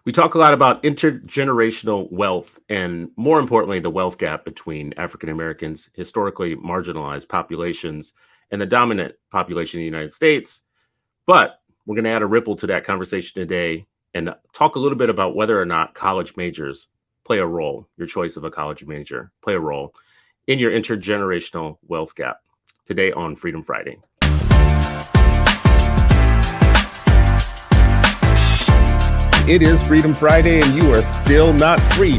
We talk a lot about intergenerational wealth and, more importantly, the wealth gap between African Americans, historically marginalized populations, and the dominant population in the United States. But we're going to add a ripple to that conversation today and talk a little bit about whether or not college majors play a role, your choice of a college major, play a role in your intergenerational wealth gap. Today on Freedom Friday. It is Freedom Friday, and you are still not free.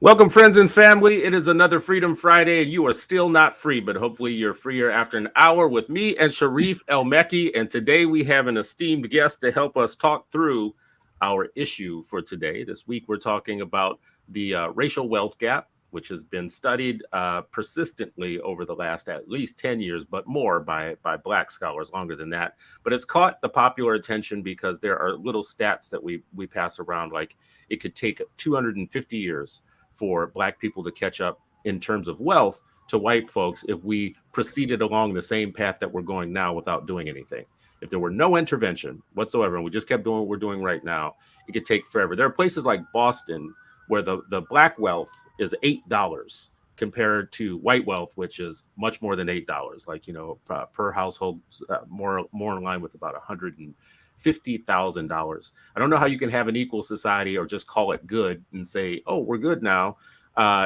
Welcome, friends and family. It is another Freedom Friday, and you are still not free, but hopefully you're freer after an hour with me and Sharif El-Mekki. And today we have an esteemed guest to help us talk through our issue for today. This week we're talking about the racial wealth gap, which has been studied persistently over the last at least 10 years, but more by Black scholars, longer than that. But it's caught the popular attention because there are little stats that we pass around, like it could take 250 years for Black people to catch up in terms of wealth to white folks if we proceeded along the same path that we're going now without doing anything. If there were no intervention whatsoever, and we just kept doing what we're doing right now, it could take forever. There are places like Boston where the Black wealth is $8 compared to white wealth, which is much more than $8, like, you know, per household, more in line with about $150,000. I don't know how you can have an equal society or just call it good and say, oh, we're good now,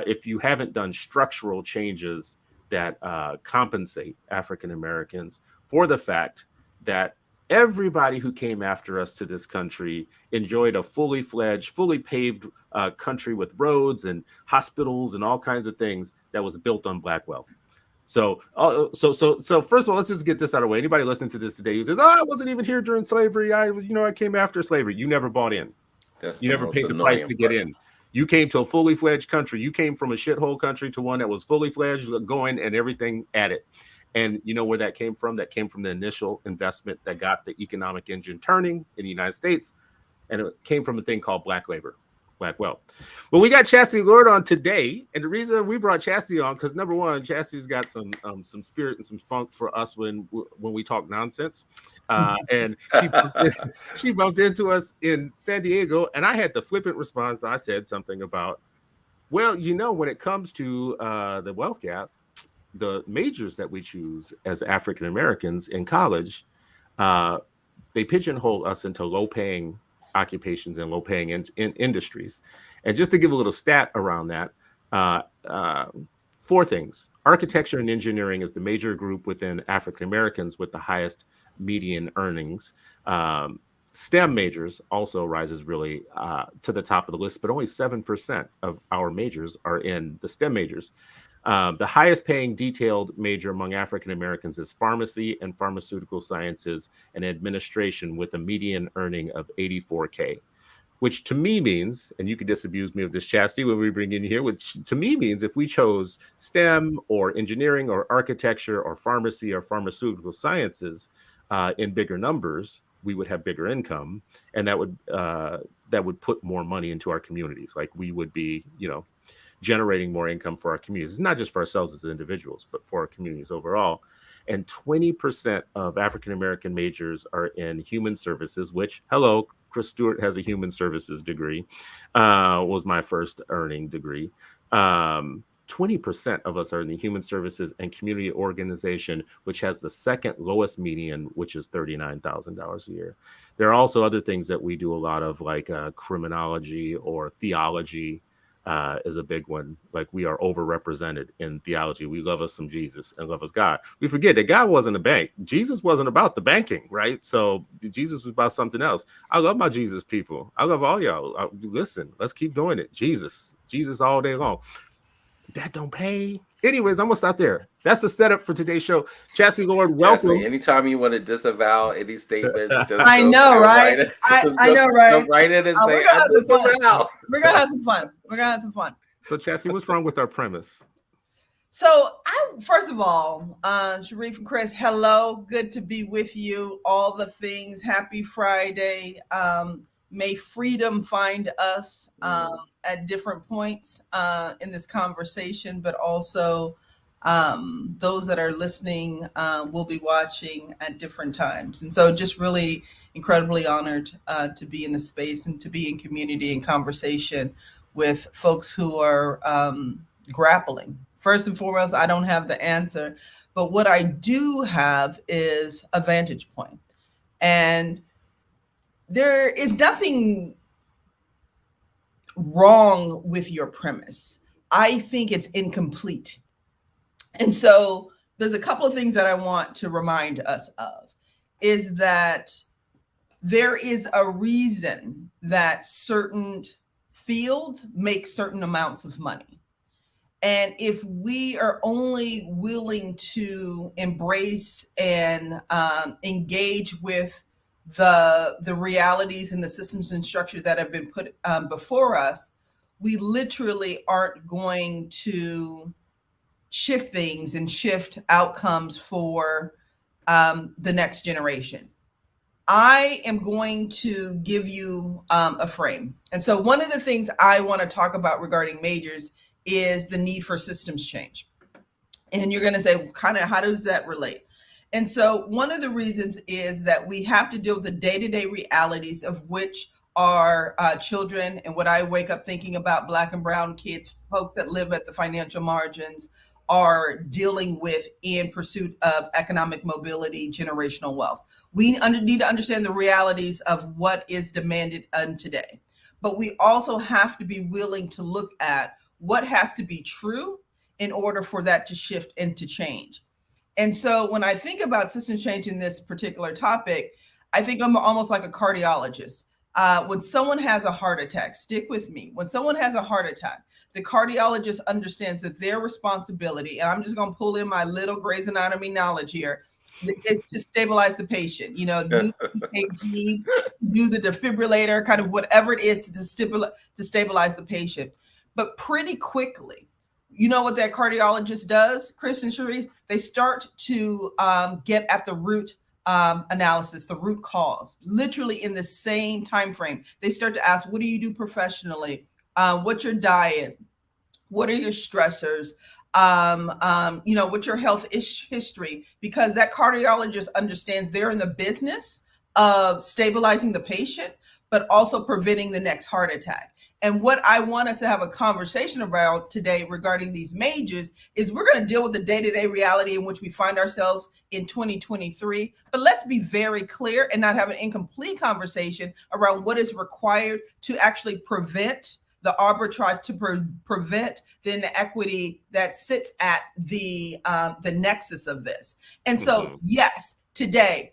if you haven't done structural changes that compensate African Americans for the fact that everybody who came after us to this country enjoyed a fully fledged, fully paved country with roads and hospitals and all kinds of things that was built on Black wealth. So first of all, let's just get this out of the way. Anybody listening to this today who says, "Oh, I wasn't even here during slavery. I came after slavery." You never bought in. You never paid the price to get in. You came to a fully fledged country. You came from a shithole country to one that was fully fledged, going and everything at it. And you know where that came from? That came from the initial investment that got the economic engine turning in the United States. And it came from a thing called Black labor. Black wealth. Well, we got Chastity Lord on today, and the reason we brought Chastity on because number one, Chastity's got some spirit and some spunk for us when we talk nonsense, and she bumped into us in San Diego, and I had the flippant response. I said something about, well, when it comes to the wealth gap, the majors that we choose as African Americans in college, they pigeonhole us into low-paying occupations and low-paying industries. And just to give a little stat around that, 4 things. Architecture and engineering is the major group within African Americans with the highest median earnings. STEM majors also rises really to the top of the list, but only 7% of our majors are in the STEM majors. The highest paying detailed major among African Americans is pharmacy and pharmaceutical sciences and administration with a median earning of $84K, which to me means, and you can disabuse me of this, Chastity, when we bring in here, which to me means if we chose STEM or engineering or architecture or pharmacy or pharmaceutical sciences in bigger numbers, we would have bigger income, and that would put more money into our communities. Like we would be, generating more income for our communities, not just for ourselves as individuals, but for our communities overall. And 20% of African-American majors are in human services, which, hello, Chris Stewart has a human services degree, was my first earning degree. 20% of us are in the human services and community organization, which has the second lowest median, which is $39,000 a year. There are also other things that we do a lot of, like criminology or theology, is a big one. Like we are overrepresented in theology. We love us some Jesus and love us God. We forget that God wasn't a bank. Jesus wasn't about the banking, right? So Jesus was about something else. I love my Jesus people. I love all y'all. Listen, let's keep doing it. Jesus all day long. That don't pay. Anyways, I'm gonna stop there. That's the setup for today's show. Chastity Lord, welcome. Chastity, anytime you want to disavow any statements, just I know, right? I know, right? Go right in and say, I disavow. We're gonna have some fun. We're gonna have some fun. So, Chastity, what's wrong with our premise? So first of all, Sharif and Chris, hello. Good to be with you. All the things. Happy Friday. May freedom find us at different points in this conversation, but also those that are listening will be watching at different times. And so just really incredibly honored to be in the space and to be in community and conversation with folks who are grappling. First and foremost, I don't have the answer, but what I do have is a vantage point. And there is nothing wrong with your premise. I think it's incomplete. And so there's a couple of things that I want to remind us of is that there is a reason that certain fields make certain amounts of money. And if we are only willing to embrace and engage with the realities and the systems and structures that have been put before us, we literally aren't going to shift things and shift outcomes for the next generation. I am going to give you a frame. And so one of the things I want to talk about regarding majors is the need for systems change. And you're going to say, kind of, how does that relate? And so one of the reasons is that we have to deal with the day-to-day realities of which our children, and what I wake up thinking about, Black and brown kids, folks that live at the financial margins, are dealing with in pursuit of economic mobility, generational wealth. We need to understand the realities of what is demanded today. But we also have to be willing to look at what has to be true in order for that to shift and to change. And so when I think about systems change in this particular topic, I think I'm almost like a cardiologist. When someone has a heart attack, stick with me. When someone has a heart attack, the cardiologist understands that their responsibility, and I'm just going to pull in my little Grey's Anatomy knowledge here, is to stabilize the patient. You know, do the EKG, do the defibrillator, kind of whatever it is to stabilize the patient. But pretty quickly, you know what that cardiologist does, Chris and Cherise? They start to get at the root analysis, the root cause, literally in the same time frame. They start to ask, what do you do professionally? What's your diet? What are your stressors? What's your health history? Because that cardiologist understands they're in the business of stabilizing the patient, but also preventing the next heart attack. And what I want us to have a conversation about today regarding these majors is we're going to deal with the day-to-day reality in which we find ourselves in 2023. But let's be very clear and not have an incomplete conversation around what is required to actually prevent the arbitrage, to prevent the inequity that sits at the nexus of this. And so, yes, today,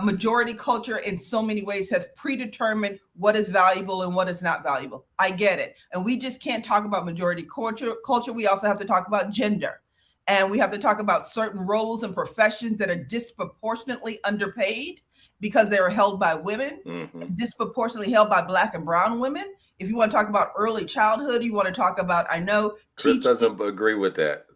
majority culture in so many ways have predetermined what is valuable and what is not valuable. I get it. And we just can't talk about majority culture. We also have to talk about gender. And we have to talk about certain roles and professions that are disproportionately underpaid because they are held by women, disproportionately held by Black and brown women. If you want to talk about early childhood, you want to talk about, I know. Chris doesn't agree with that.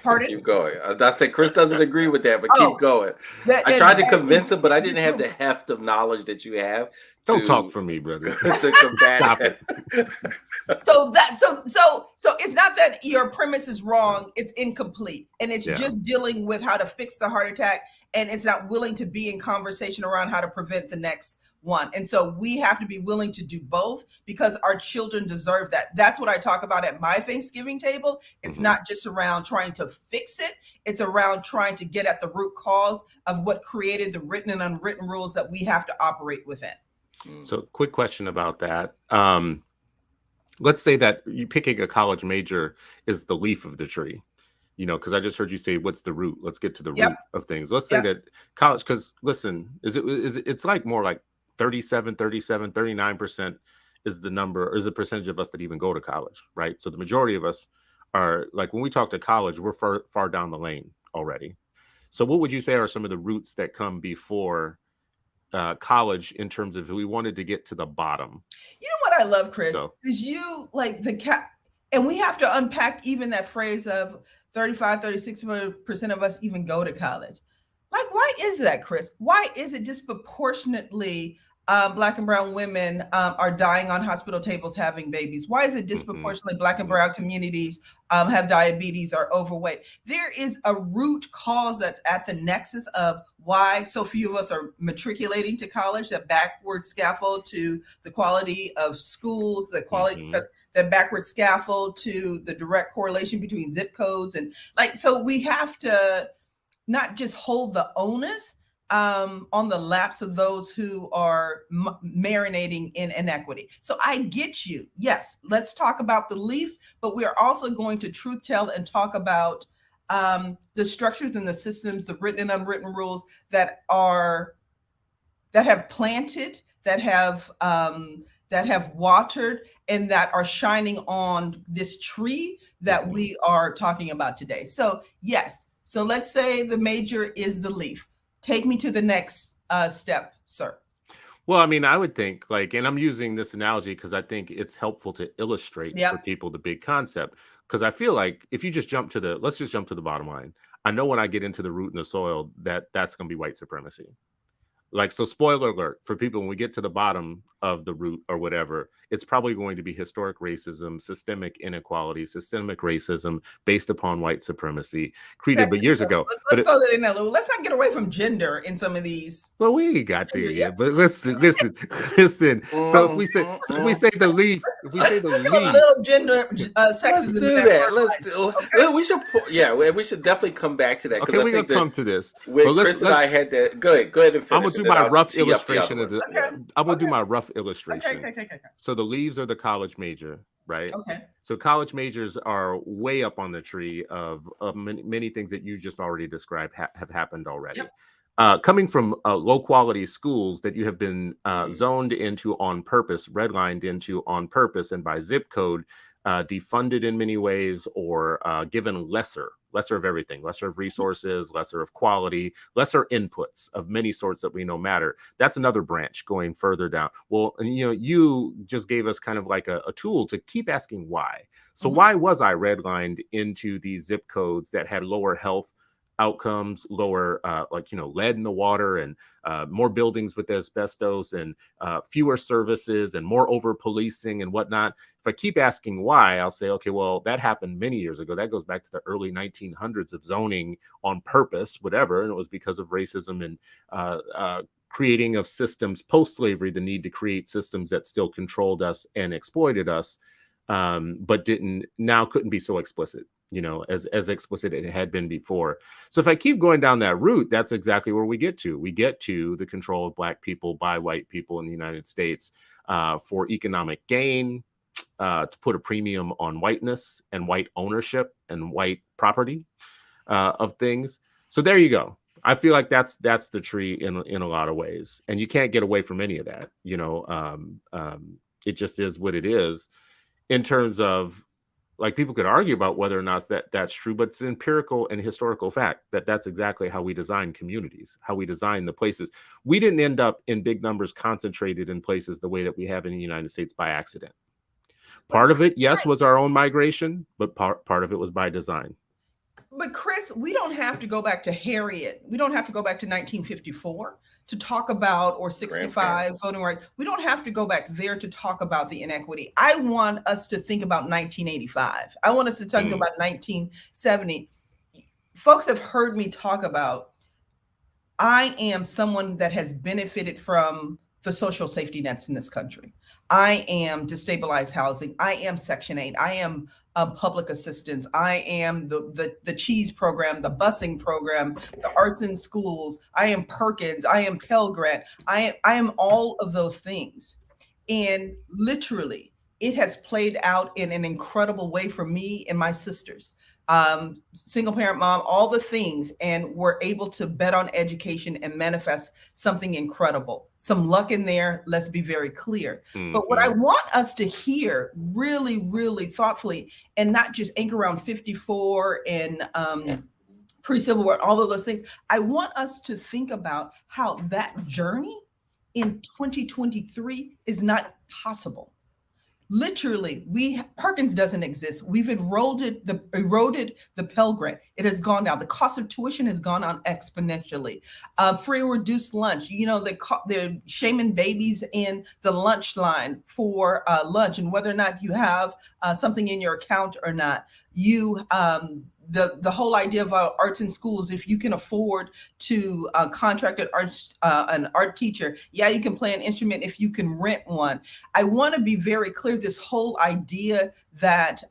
Pardon? Keep going. I said Chris doesn't agree with that, but keep going. I tried to convince him, but I didn't have the heft of knowledge that you have. Don't talk for me, brother. To combat Stop it. So it's not that your premise is wrong, it's incomplete. And it's just dealing with how to fix the heart attack, and it's not willing to be in conversation around how to prevent the next one. And so we have to be willing to do both because our children deserve that. That's what I talk about at my Thanksgiving table. It's not just around trying to fix it. It's around trying to get at the root cause of what created the written and unwritten rules that we have to operate within. So quick question about that. Let's say that you picking a college major is the leaf of the tree, because I just heard you say, what's the root? Let's get to the root of things. Let's say that college, because listen, it's like more like 39% is the number, is the percentage of us that even go to college, right? So the majority of us are, like, when we talk to college, we're far down the lane already. So what would you say are some of the roots that come before college in terms of if we wanted to get to the bottom? You know what I love, Chris, is you like And we have to unpack even that phrase of 35, 36% of us even go to college. Like, why is that, Chris? Why is it disproportionately Black and brown women are dying on hospital tables having babies? Why is it disproportionately Black and brown communities have diabetes or overweight? There is a root cause that's at the nexus of why so few of us are matriculating to college, that backward scaffold to the quality of schools, the quality, that backward scaffold to the direct correlation between zip codes. And like, so we have to not just hold the onus on the laps of those who are marinating in inequity. So I get you. Yes, let's talk about the leaf, but we are also going to truth tell and talk about the structures and the systems, the written and unwritten rules that have planted, that have watered, and that are shining on this tree that we are talking about today. So yes, so let's say the major is the leaf. Take me to the next step, sir. Well, I mean, I would think like, and I'm using this analogy because I think it's helpful to illustrate for people the big concept. Because I feel like if you just let's just jump to the bottom line. I know when I get into the root and the soil that's going to be white supremacy. Like, so spoiler alert for people, when we get to the bottom of the root or whatever, it's probably going to be historic racism, systemic inequality, systemic racism based upon white supremacy created but years ago. Let's throw that in there. Let's not get away from gender in some of these. Well, we ain't got there yet, but listen. So if we say the leaf, a little gender sexism. Let's do that. We should, we should definitely come back to that. Okay, we're gonna come to this. When Chris and I had that. Go ahead and finish. I'm gonna do my rough illustration of the. I'm gonna do my rough illustration. Okay. So the leaves are the college major, right? Okay. So college majors are way up on the tree of many things that you just already described have happened already. Yep. Coming from low quality schools that you have been zoned into on purpose, redlined into on purpose, and by zip code, defunded in many ways, or given lesser of everything, lesser of resources, lesser of quality, lesser inputs of many sorts that we know matter. That's another branch going further down. Well, and you just gave us kind of like a tool to keep asking why. So why was I redlined into these zip codes that had lower health outcomes, lower lead in the water, and more buildings with asbestos, and fewer services, and more over policing and whatnot? If I keep asking why, I'll say, okay, well, that happened many years ago. That goes back to the early 1900s of zoning on purpose, whatever, and it was because of racism and creating of systems post-slavery, the need to create systems that still controlled us and exploited us, but couldn't be so explicit, as explicit it had been before. So if I keep going down that route, that's exactly where we get to. We get to the control of Black people by white people in the United States for economic gain, to put a premium on whiteness and white ownership and white property of things. So there you go. I feel like that's the tree in a lot of ways, and you can't get away from any of that. It just is what it is. In terms of, like, people could argue about whether or not that's true, but it's empirical and historical fact that that's exactly how we design communities, how we design the places. We didn't end up in big numbers concentrated in places the way that we have in the United States by accident. Part of it, yes, was our own migration, but part of it was by design. But Chris, we don't have to go back to Harriet. We don't have to go back to 1954 to talk about, or 65 voting rights. We don't have to go back there to talk about the inequity. I want us to think about 1985. I want us to talk about 1970. Folks have heard me talk about, I am someone that has benefited from the social safety nets in this country. I am destabilized housing. I am Section 8. I am public assistance. I am the cheese program, the busing program, the arts in schools. I am Perkins. I am Pell Grant. I am all of those things. And literally, it has played out in an incredible way for me and my sisters. Single parent mom, all the things, and we're able to bet on education and manifest something incredible. Some luck in there, let's be very clear. But what I want us to hear really, really thoughtfully, and not just anchor around 54 and pre-Civil War, all of those things, I want us to think about how that journey in 2023 is not possible. Literally, Perkins doesn't exist. We've eroded the Pell Grant. It has gone down. The cost of tuition has gone down exponentially. Free or reduced lunch. They're shaming babies in the lunch line for lunch, and whether or not you have something in your account or not. The whole idea of arts in schools, if you can afford to contract an art teacher, you can play an instrument if you can rent one. I want to be very clear, this whole idea that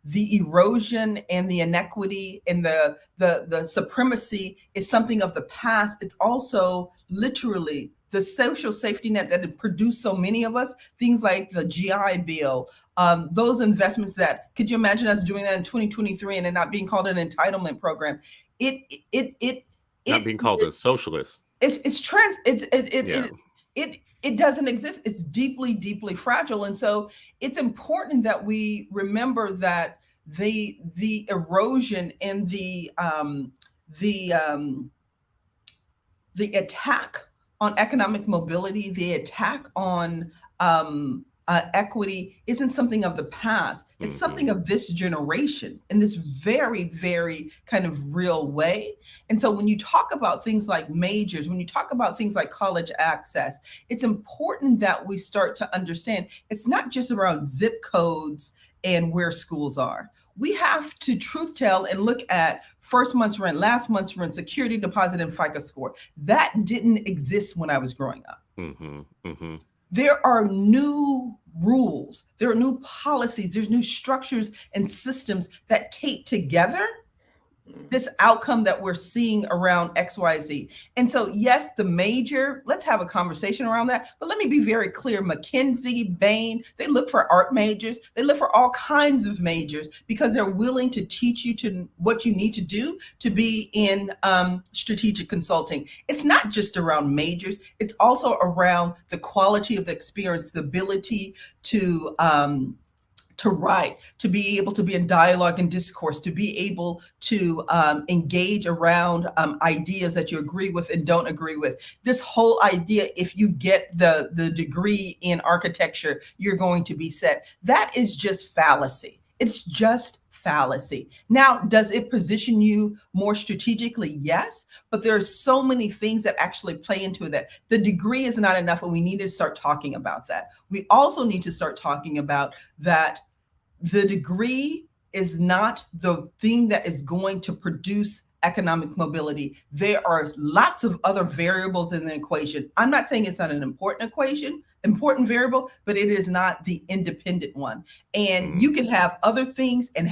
the erosion and the inequity and the supremacy is something of the past. It's also literally the social safety net that had produced so many of us, things like the GI Bill, those investments that, could you imagine us doing that in 2023 and it not being called an entitlement program? It not being called a socialist. It doesn't exist. It's deeply, deeply fragile. And so it's important that we remember that the erosion and the attack on economic mobility, the attack on equity isn't something of the past. It's something of this generation in this very, very kind of real way. And so when you talk about things like majors, when you talk about things like college access, it's important that we start to understand it's not just around zip codes and where schools are. We have to truth tell and look at first month's rent, last month's rent, security deposit, and FICO score. That didn't exist when I was growing up. There are new rules, there are new policies, there's new structures and systems that take together this outcome that we're seeing around XYZ. And so, yes, the major, let's have a conversation around that. But let me be very clear, McKinsey, Bain, they look for art majors. They look for all kinds of majors because they're willing to teach you to what you need to do to be in strategic consulting. It's not just around majors. It's also around the quality of the experience, the ability to write, to be able to be in dialogue and discourse, to be able to engage around ideas that you agree with and don't agree with. This whole idea, if you get the degree in architecture, you're going to be set. That is just fallacy. It's just fallacy. Now, does it position you more strategically? Yes, but there are so many things that actually play into that. The degree is not enough, and we need to start talking about that. We also need to start talking about that the degree is not the thing that is going to produce economic mobility. There are lots of other variables in the equation. I'm not saying it's not an important variable, but it is not the independent one. And you can have other things and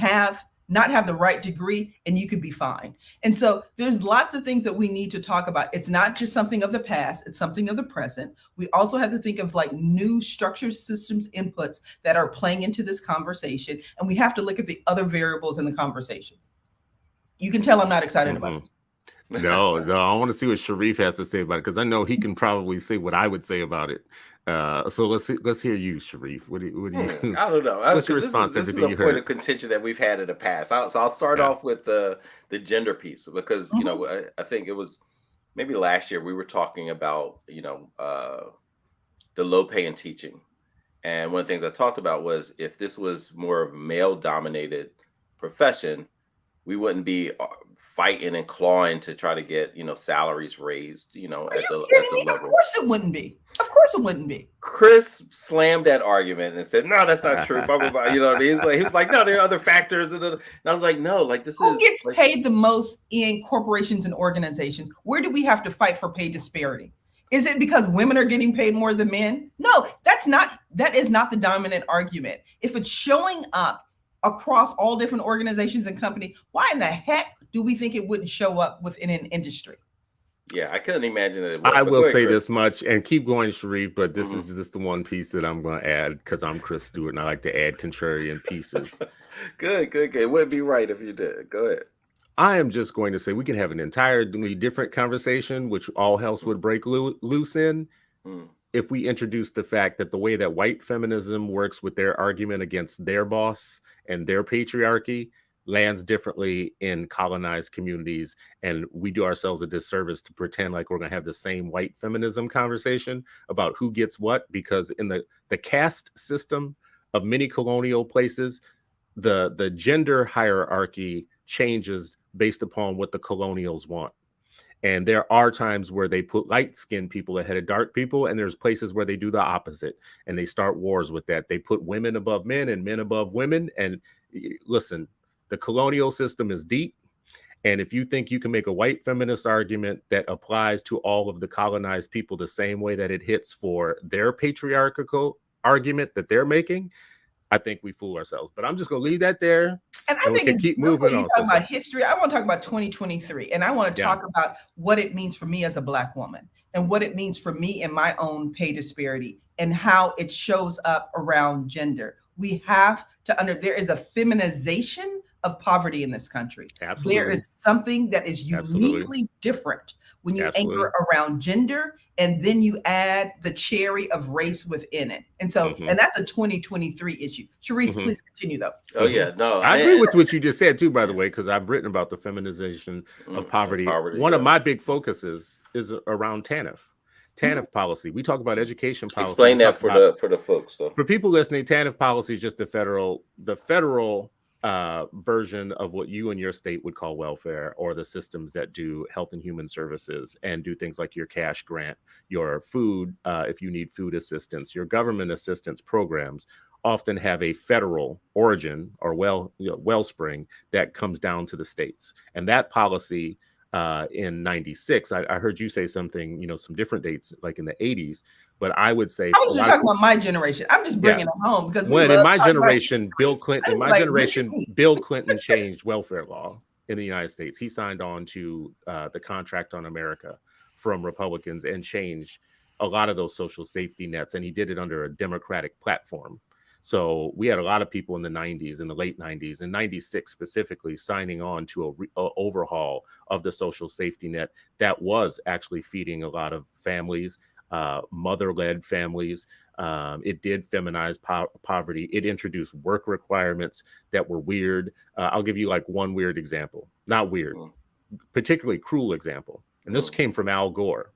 not have the right degree, and you could be fine. And so there's lots of things that we need to talk about. It's not just something of the past, it's something of the present. We also have to think of like new structures, systems, inputs that are playing into this conversation. And we have to look at the other variables in the conversation. You can tell I'm not excited about this. No, I want to see what Sharif has to say about it, because I know he can probably say what I would say about it. So let's hear you, Sharif. What do you? I don't know. What's your response? This is a point of contention that we've had in the past. So I'll start off with the gender piece, because you know, I think it was maybe last year we were talking about the low pay in teaching, and one of the things I talked about was if this was more of a male dominated profession, we wouldn't be fighting and clawing to try to get salaries raised at the level. Of course it wouldn't be. Of course it wouldn't be. Chris slammed that argument and said, "No, that's not true." Blah, blah, blah. You know what I mean? He was like, "No, there are other factors." And I was like, "No, like this Who gets paid the most in corporations and organizations? Where do we have to fight for pay disparity? Is it because women are getting paid more than men? No, that is not the dominant argument. If it's showing up across all different organizations and companies, why in the heck do we think it wouldn't show up within an industry? Yeah, I couldn't imagine that. I will say this much, and keep going, Sharif, but this is just the one piece that I'm going to add, because I'm Chris Stewart and I like to add contrarian pieces. Good. It wouldn't be right if you did. Go ahead. I am just going to say we can have an entirely different conversation, which all house would break loose in, if we introduce the fact that the way that white feminism works with their argument against their boss and their patriarchy, lands differently in colonized communities, and we do ourselves a disservice to pretend like we're going to have the same white feminism conversation about who gets what, because in the caste system of many colonial places, the gender hierarchy changes based upon what the colonials want. And there are times where they put light-skinned people ahead of dark people, and there's places where they do the opposite, and they start wars with that. They put women above men and men above women. And listen, the colonial system is deep. And if you think you can make a white feminist argument that applies to all of the colonized people the same way that it hits for their patriarchal argument that they're making, I think we fool ourselves. But I'm just going to leave that there. And I we think can it's keep beautiful. moving You on. talk about history. I want to talk about 2023, and I want to Yeah. talk about what it means for me as a Black woman, and what it means for me in my own pay disparity, and how it shows up around gender. We have to there is a feminization of poverty in this country. Absolutely. There is something that is uniquely different when you anchor around gender, and then you add the cherry of race within it. And so, and that's a 2023 issue. Sharice, please continue though. Oh yeah, no, I agree with what you just said too, by the way, because I've written about the feminization of poverty. One of my big focuses is around TANF policy. We talk about education policy. Explain that for the folks though. For people listening, TANF policy is just the federal version of what you and your state would call welfare, or the systems that do health and human services and do things like your cash grant, your food, if you need food assistance, your government assistance programs often have a federal origin or wellspring that comes down to the states. And that policy in 96, I heard you say something, some different dates, like in the 80s, but I would say I was just talking about my generation. I'm just bringing it home because in my generation, Bill Clinton, Bill Clinton changed welfare law in the United States. He signed on to the Contract on America from Republicans and changed a lot of those social safety nets, and he did it under a Democratic platform. So we had a lot of people in the 90s, in the late 90s, in 96 specifically, signing on to a overhaul of the social safety net that was actually feeding a lot of families, mother-led families. It did feminize poverty. It introduced work requirements that were weird. I'll give you like one weird example. Not weird, particularly cruel example. And this came from Al Gore.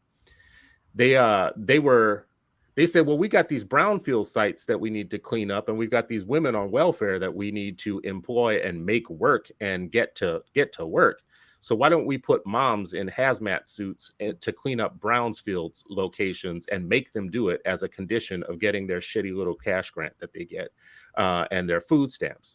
They said, well, we got these brownfield sites that we need to clean up, and we've got these women on welfare that we need to employ and make work and get to work. So why don't we put moms in hazmat suits to clean up brownfield locations and make them do it as a condition of getting their shitty little cash grant that they get and their food stamps?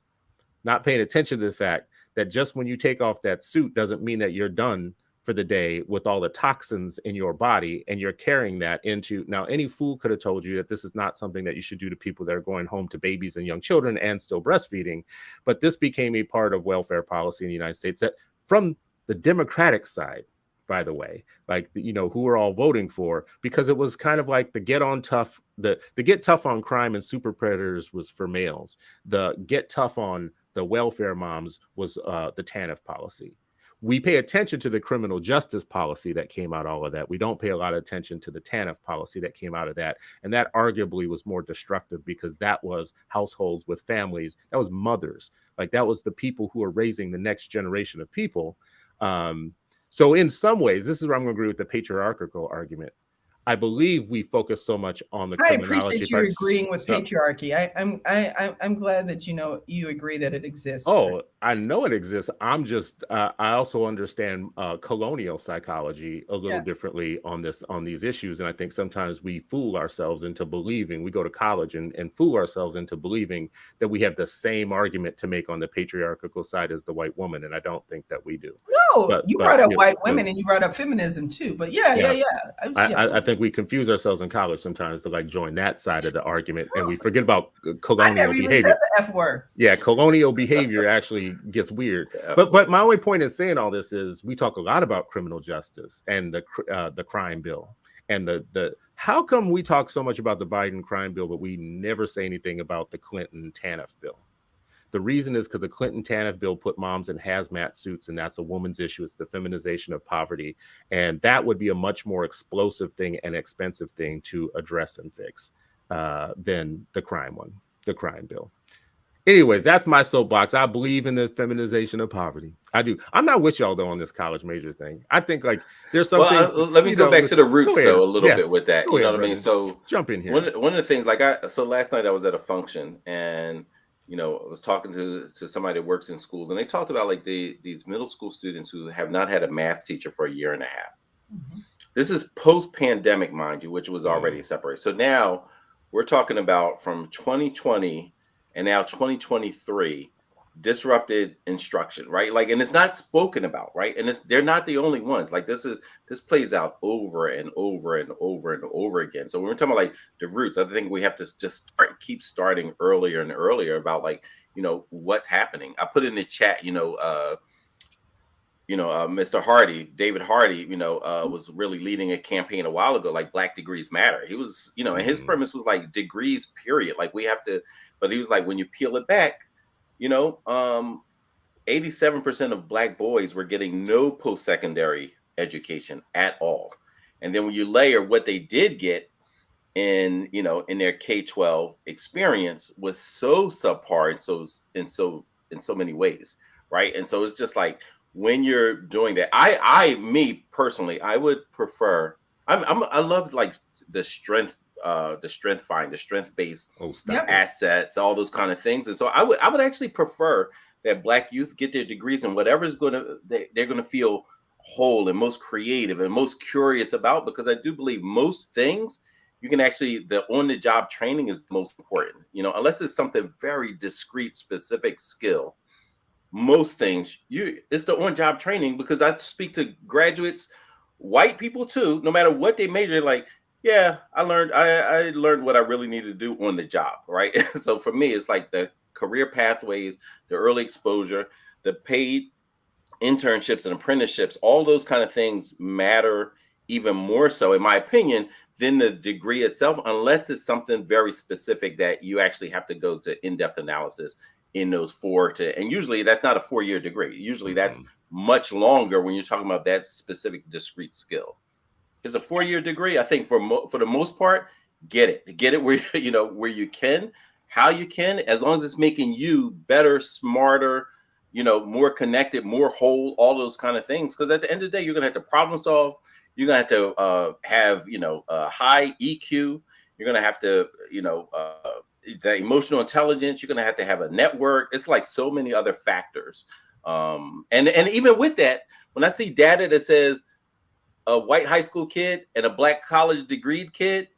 Not paying attention to the fact that just when you take off that suit doesn't mean that you're done for the day with all the toxins in your body, and you're carrying that into. Now, any fool could have told you that this is not something that you should do to people that are going home to babies and young children and still breastfeeding. But this became a part of welfare policy in the United States that, from the Democratic side, by the way, like, who we're all voting for, because it was kind of like the get tough on crime and super predators was for males. The get tough on the welfare moms was the TANF policy. We pay attention to the criminal justice policy that came out of all of that. We don't pay a lot of attention to the TANF policy that came out of that. And that arguably was more destructive, because that was households with families. That was mothers. Like, that was the people who are raising the next generation of people. So in some ways, this is where I'm going to agree with the patriarchal argument. I believe we focus so much on the criminology. I appreciate you agreeing with patriarchy. I'm glad that you agree that it exists. Oh, I know it exists. I'm just I also understand colonial psychology a little differently on these issues, and I think sometimes we fool ourselves into believing. We go to college and fool ourselves into believing that we have the same argument to make on the patriarchal side as the white woman, and I don't think that we do. No, you brought up white women and you brought up feminism too. But I think we confuse ourselves in college sometimes to like join that side of the argument, and we forget about colonial behavior. I never even said the F word. Yeah, colonial behavior actually gets weird. But my only point in saying all this is we talk a lot about criminal justice and the crime bill, and the how come we talk so much about the Biden crime bill, but we never say anything about the Clinton TANF bill? The reason is because the Clinton TANF bill put moms in hazmat suits, and that's a woman's issue. It's the feminization of poverty. And that would be a much more explosive thing and expensive thing to address and fix than the crime bill. Anyways, that's my soapbox. I believe in the feminization of poverty. I do. I'm not with y'all though on this college major thing. I think like there's some things. Let me go back to the roots though a little bit with that. Go You know ahead, what I mean? brother. So Jump in here. one of the things, so last night I was at a function, and I was talking to somebody that works in schools, and they talked about like these middle school students who have not had a math teacher for a year and a half. Mm-hmm. This is post-pandemic, mind you, which was already separated. So now we're talking about from 2020 and now 2023 disrupted instruction, right? Like, and it's not spoken about, right? And they're not the only ones. Like this plays out over and over and over and over again. So when we're talking about like the roots, I think we have to just keep starting earlier and earlier about like, what's happening. I put in the chat, Mr. Hardy, David Hardy, was really leading a campaign a while ago, like Black Degrees Matter. He was, and his premise was like degrees, period. Like we have to, but he was like, when you peel it back, 87% of Black boys were getting no post-secondary education at all. And then when you layer what they did get in, in their K-12 experience was so subpar in so many ways, right? And so it's just like, when you're doing that, me personally, I would prefer. I love like the strength find, the strength based assets, all those kind of things. And so I would actually prefer that Black youth get their degrees in whatever's they're gonna feel whole and most creative and most curious about, because I do believe most things you can actually, the on the job training is the most important. Unless it's something very discrete, specific skill. Most things it's the on-job training, because I speak to graduates, white people too, no matter what they major, like, yeah, I learned what I really need to do on the job, right? So for me, it's like the career pathways, the early exposure, the paid internships and apprenticeships, all those kind of things matter even more so, in my opinion, than the degree itself, unless it's something very specific that you actually have to go to in-depth analysis in those and usually that's not a 4-year degree. Usually that's much longer when you're talking about that specific discrete skill. It's a 4-year degree. I think for the most part, get it where where you can, how you can, as long as it's making you better, smarter, more connected, more whole, all those kind of things. Because at the end of the day, you're gonna have to problem solve. You're gonna have to have high EQ. You're gonna have to the emotional intelligence. You're gonna have to have a network. It's like so many other factors. And even with that, when I see data that says a white high school kid and a Black college degreed kid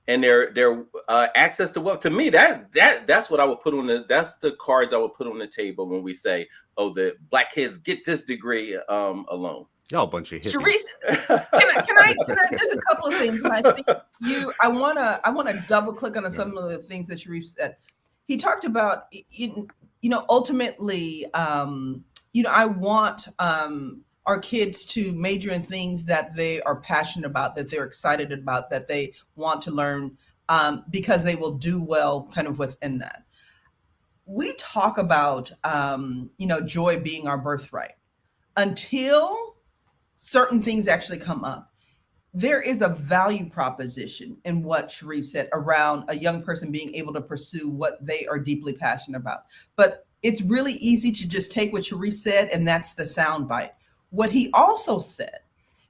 and their access to wealth, to me that's what I would put on that's the cards I would put on the table when we say, oh, the Black kids get this degree alone. Y'all a bunch of hippies. Sharice, can I there's a couple of things, and I think I wanna double click on some of the things that Sharice said. He talked about ultimately I want our kids to major in things that they are passionate about, that they're excited about, that they want to learn, because they will do well kind of within that. We talk about joy being our birthright. Until certain things actually come up, there is a value proposition in what Sharif said around a young person being able to pursue what they are deeply passionate about. But it's really easy to just take what Sharif said and that's the soundbite. What he also said,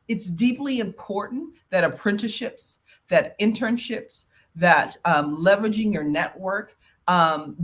it's deeply important that apprenticeships, that internships, that leveraging your network,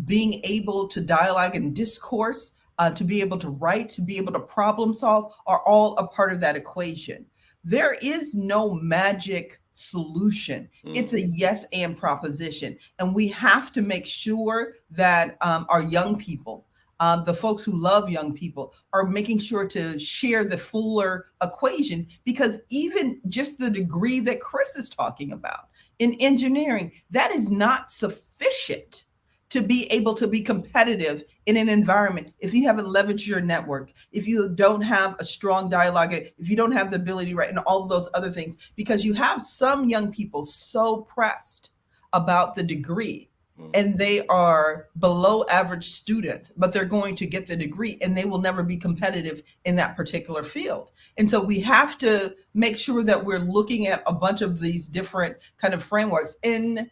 being able to dialogue and discourse, to be able to write, to be able to problem solve, are all a part of that equation. There is no magic solution. It's a yes and proposition. And we have to make sure that our young people, the folks who love young people, are making sure to share the fuller equation, because even just the degree that Chris is talking about in engineering, that is not sufficient to be able to be competitive in an environment if you haven't leveraged your network, if you don't have a strong dialogue, if you don't have the ability, right, and all of those other things, because you have some young people so pressed about the degree and they are below average students, but they're going to get the degree and they will never be competitive in that particular field. And so we have to make sure that we're looking at a bunch of these different kind of frameworks. And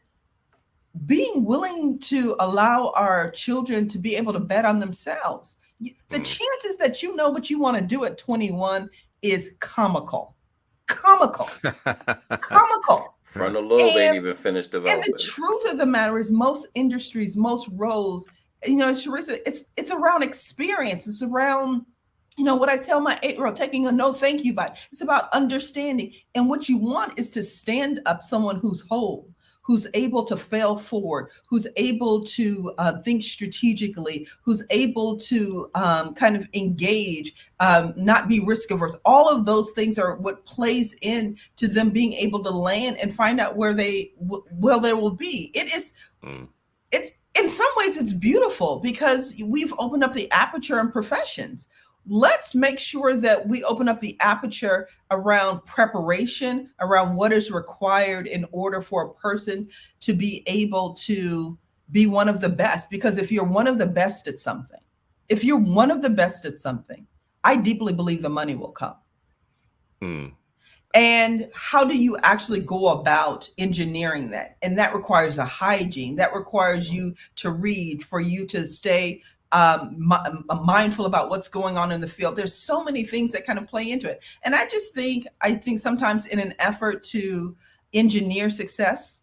being willing to allow our children to be able to bet on themselves. The chances that you know what you want to do at 21 is comical. Comical. Frontal lobe ain't even finished And developing. the truth of the matter is, most industries, most roles, Charissa, it's around experience. It's around, what I tell my 8-year-old, taking a no thank you bite. It's about understanding. And what you want is to stand up someone who's whole, who's able to fail forward, who's able to think strategically, who's able to kind of engage, not be risk averse. All of those things are what plays into them being able to land and find out where they will be. It's in some ways it's beautiful because we've opened up the aperture in professions. Let's make sure that we open up the aperture around preparation, around what is required in order for a person to be able to be one of the best. Because if you're one of the best at something, I deeply believe the money will come. And how do you actually go about engineering that? And that requires a hygiene. That requires you to read, for you to stay mindful about what's going on in the field. There's so many things that kind of play into it. And I think sometimes in an effort to engineer success,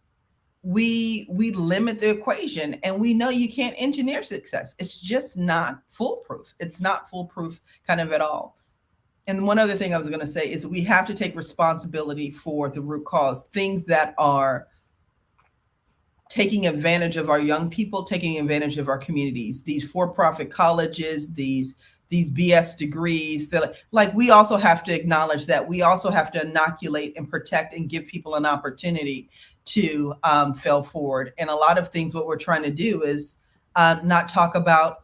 we limit the equation, and we know you can't engineer success. It's just not foolproof. It's not foolproof kind of at all. And one other thing I was going to say is we have to take responsibility for the root cause, things that are taking advantage of our young people, taking advantage of our communities, these for-profit colleges, these BS degrees. Like, we also have to acknowledge that we also have to inoculate and protect and give people an opportunity to fail forward. And a lot of things, what we're trying to do is not talk about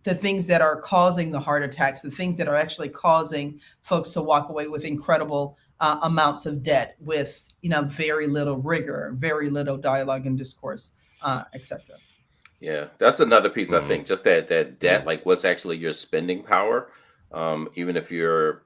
the things that are causing the heart attacks, the things that are actually causing folks to walk away with incredible amounts of debt, with very little rigor, very little dialogue and discourse, etc. Yeah, that's another piece. I think just that debt, like what's actually your spending power, even if you're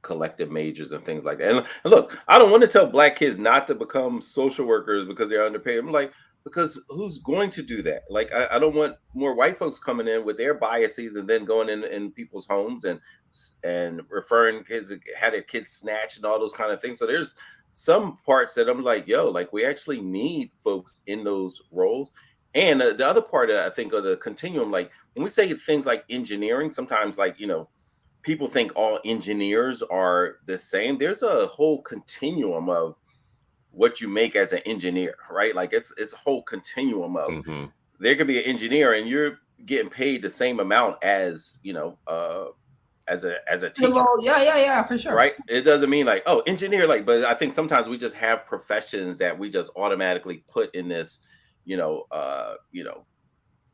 collective majors and things like that. And look, I don't want to tell Black kids not to become social workers because they're underpaid. I'm like, because who's going to do that? Like, I don't want more white folks coming in with their biases and then going in people's homes and referring kids, had their kids snatched and all those kind of things. So there's some parts that I'm like, like, we actually need folks in those roles. And the other part, I think, of the continuum, like when we say things like engineering, sometimes like, people think all engineers are the same. There's a whole continuum of what you make as an engineer, right? Like it's a whole continuum of there could be an engineer and you're getting paid the same amount as as a teacher. Yeah, for sure. Right. It doesn't mean like, oh, engineer, like, but I think sometimes we just have professions that we just automatically put in this,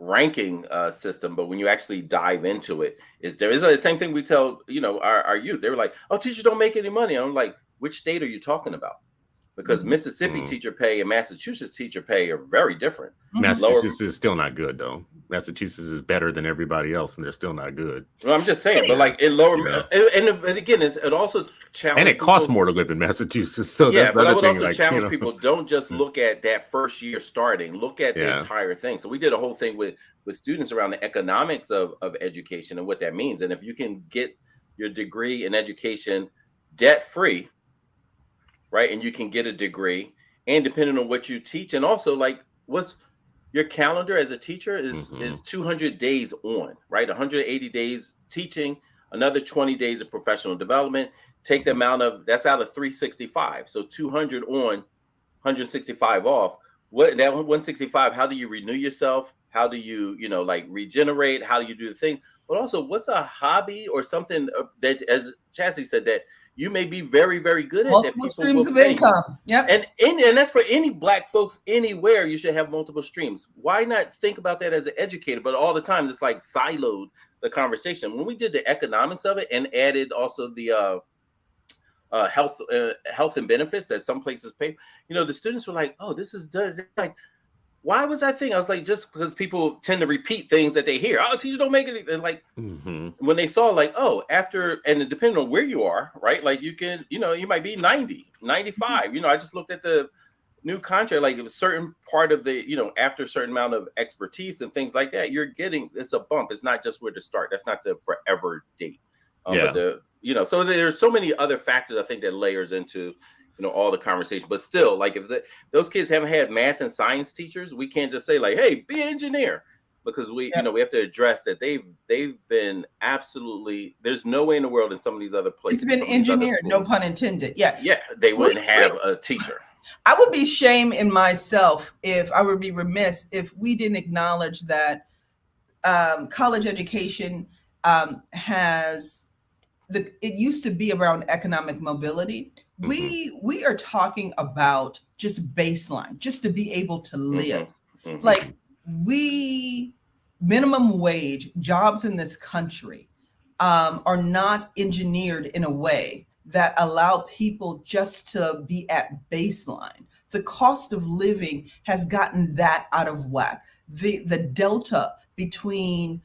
ranking system. But when you actually dive into it, there is the same thing we tell, our youth. They were like, oh, teachers don't make any money. And I'm like, which state are you talking about? Because Mississippi teacher pay and Massachusetts teacher pay are very different. Massachusetts is still not good, though. Massachusetts is better than everybody else, and they're still not good. Well, I'm just saying, but like in lower, and again, it also challenges. And it costs more to live in Massachusetts. So yeah, that's but I would thing, also challenge people: don't just look at that first year starting. Look at the entire thing. So we did a whole thing with students around the economics of education and what that means. And if you can get your degree in education debt free, right, and you can get a degree, and depending on what you teach, and also like what's your calendar as a teacher is 200 days on, right? 180 days teaching, another 20 days of professional development. Take the amount of that's out of 365. So 200 on, 165 off. What that 165? How do you renew yourself? How do you like regenerate? How do you do the thing? But also, what's a hobby or something that, as Chastity said, that you may be very, very good at? Multiple streams of income. Yep. And that's for any Black folks anywhere. You should have multiple streams. Why not think about that as an educator? But all the time, it's like siloed the conversation. When we did the economics of it and added also the health and benefits that some places pay, the students were like, "Oh, this is like." Why was I thinking? I was like, just because people tend to repeat things that they hear. Oh, teachers don't make it. And like when they saw like, oh, after, and depending on where you are, right? Like you can, you might be 90, 95. I just looked at the new contract, like a certain part of the, after a certain amount of expertise and things like that, you're getting, it's a bump. It's not just where to start. That's not the forever date. But so there's so many other factors, I think, that layers into, all the conversation. But still, like, if those kids haven't had math and science teachers, we can't just say like, hey, be an engineer, because we have to address that they've been absolutely, there's no way in the world in some of these other places. It's been engineered, no pun intended. Yeah, they wouldn't have a teacher. I would be shame in myself if I would be remiss if we didn't acknowledge that college education has it used to be around economic mobility. We are talking about just baseline, just to be able to live. Like, minimum wage jobs in this country are not engineered in a way that allow people just to be at baseline. The cost of living has gotten that out of whack. The delta between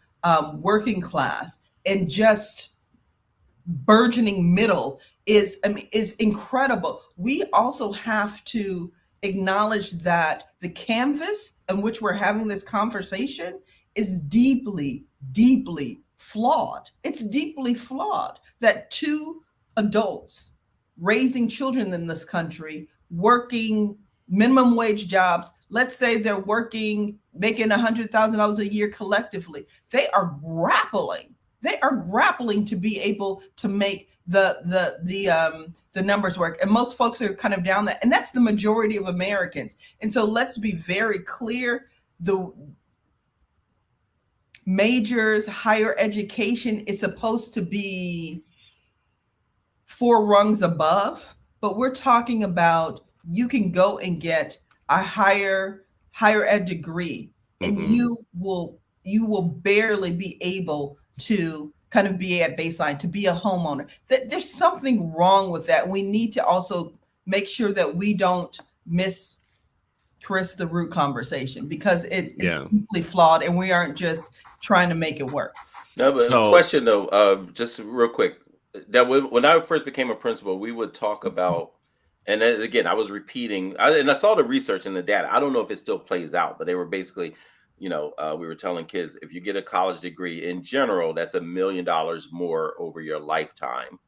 working class and just burgeoning middle is incredible. We also have to acknowledge that the canvas in which we're having this conversation is deeply, deeply flawed. It's deeply flawed that two adults raising children in this country, working minimum wage jobs, let's say they're making $100,000 a year collectively, they are grappling to be able to make the numbers work. And most folks are kind of down that, and that's the majority of Americans. And so let's be very clear, the majors, higher education is supposed to be 4 rungs above, but we're talking about you can go and get a higher ed degree, and you will barely be able to kind of be at baseline, to be a homeowner. There's something wrong with that. We need to also make sure that we don't miss Chris the root conversation, because it's deeply flawed, and we aren't just trying to make it work. No, but question though, just real quick, that when I first became a principal, we would talk about, and then again, I was repeating, and I saw the research and the data. I don't know if it still plays out, but they were basically, we were telling kids, if you get a college degree in general, that's $1 million more over your lifetime.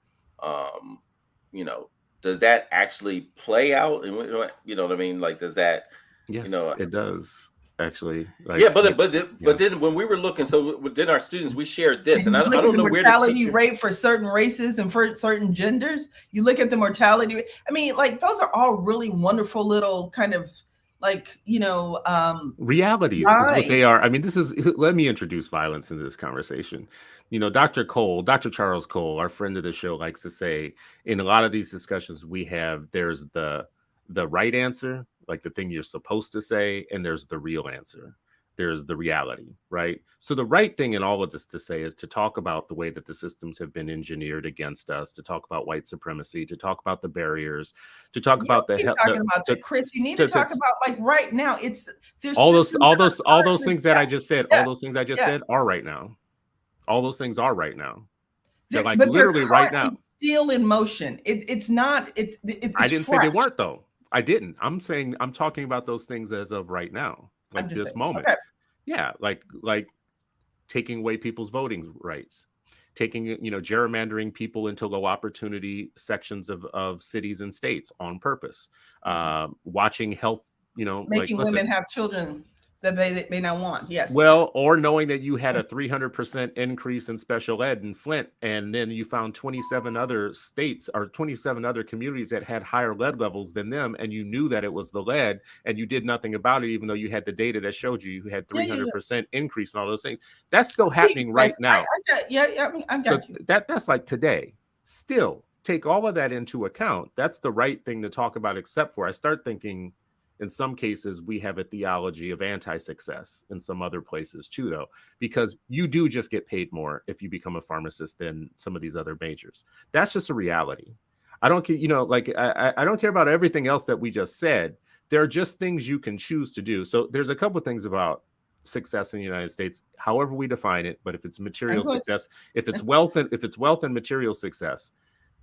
Does that actually play out? And you know what I mean? Like, does that? Yes, it does. Actually, but then when we were looking, so then our students, we shared this, and I don't know where the mortality rate for certain races and for certain genders. You look at the mortality rate. I mean, like, those are all really wonderful little kind of realities is what they are. I mean, let me introduce violence into this conversation. Dr. Charles Cole, our friend of the show, likes to say in a lot of these discussions we have, there's the right answer, like the thing you're supposed to say, and there's the real answer. There's the reality, right? So the right thing in all of this to say is to talk about the way that the systems have been engineered against us, to talk about white supremacy, to talk about the barriers, to talk about the Chris, you need to talk about, like, right now. There's all those things that I just said. All those things I just said are right now. All those things are right now. They're like literally right now. Still in motion. It's not. It's I didn't say they weren't though. I didn't. I'm talking about those things as of right now. Like this moment. Okay. Yeah, like taking away people's voting rights, taking, gerrymandering people into low opportunity sections of cities and states on purpose, watching health, making women have children that they may not want. Yes. Well, or knowing that you had a 300% increase in special ed in Flint, and then you found 27 other states or 27 other communities that had higher lead levels than them, and you knew that it was the lead, and you did nothing about it, even though you had the data that showed you had 300% increase in all those things. That's still happening right now. I got you. That's like today. Still, take all of that into account. That's the right thing to talk about, except for I start thinking, in some cases, we have a theology of anti-success in some other places too, though, because you do just get paid more if you become a pharmacist than some of these other majors. That's just a reality. I don't care, I don't care about everything else that we just said. There are just things you can choose to do. So there's a couple of things about success in the United States, however we define it. But if it's material success, if it's wealth and material success,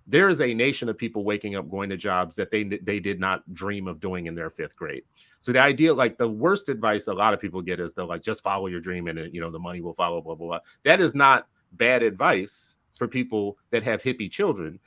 There is a nation of people waking up going to jobs that they did not dream of doing in their 5th grade. So the idea, like the worst advice a lot of people get is they're like, just follow your dream and the money will follow, blah, blah, blah. That is not bad advice for people that have hippie children.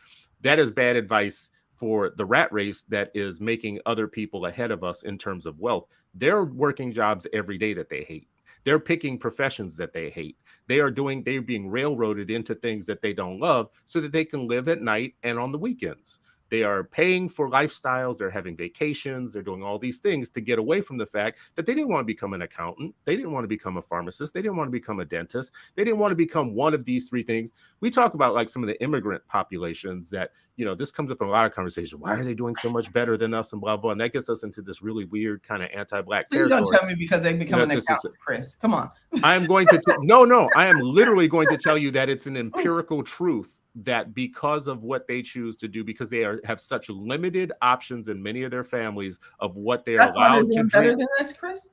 That is bad advice for the rat race that is making other people ahead of us in terms of wealth. They're working jobs every day that they hate. They're picking professions that they hate. They're being railroaded into things that they don't love so that they can live at night and on the weekends. They are paying for lifestyles. They're having vacations. They're doing all these things to get away from the fact that they didn't want to become an accountant. They didn't want to become a pharmacist. They didn't want to become a dentist. They didn't want to become one of these 3 things. We talk about like some of the immigrant populations that, this comes up in a lot of conversation. Why are they doing so much better than us and blah, blah. And that gets us into this really weird kind of anti-Black territory. Please don't tell me because they become an accountant, Chris. Come on. I'm going to, no, I am literally going to tell you that it's an empirical truth that because of what they choose to do, because they have such limited options in many of their families of what they are allowed to do. Better than us, Chris?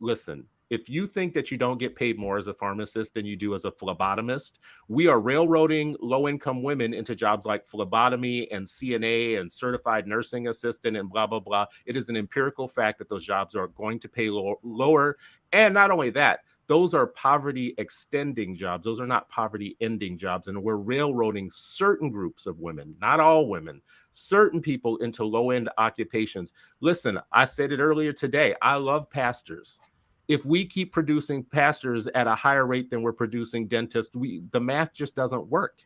Listen, if you think that you don't get paid more as a pharmacist than you do as a phlebotomist, we are railroading low-income women into jobs like phlebotomy and CNA and certified nursing assistant and blah, blah, blah. It is an empirical fact that those jobs are going to pay lower. And not only that, those are poverty extending jobs. Those are not poverty ending jobs. And we're railroading certain groups of women, not all women, certain people into low-end occupations. Listen, I said it earlier today. I love pastors. If we keep producing pastors at a higher rate than we're producing dentists, the math just doesn't work.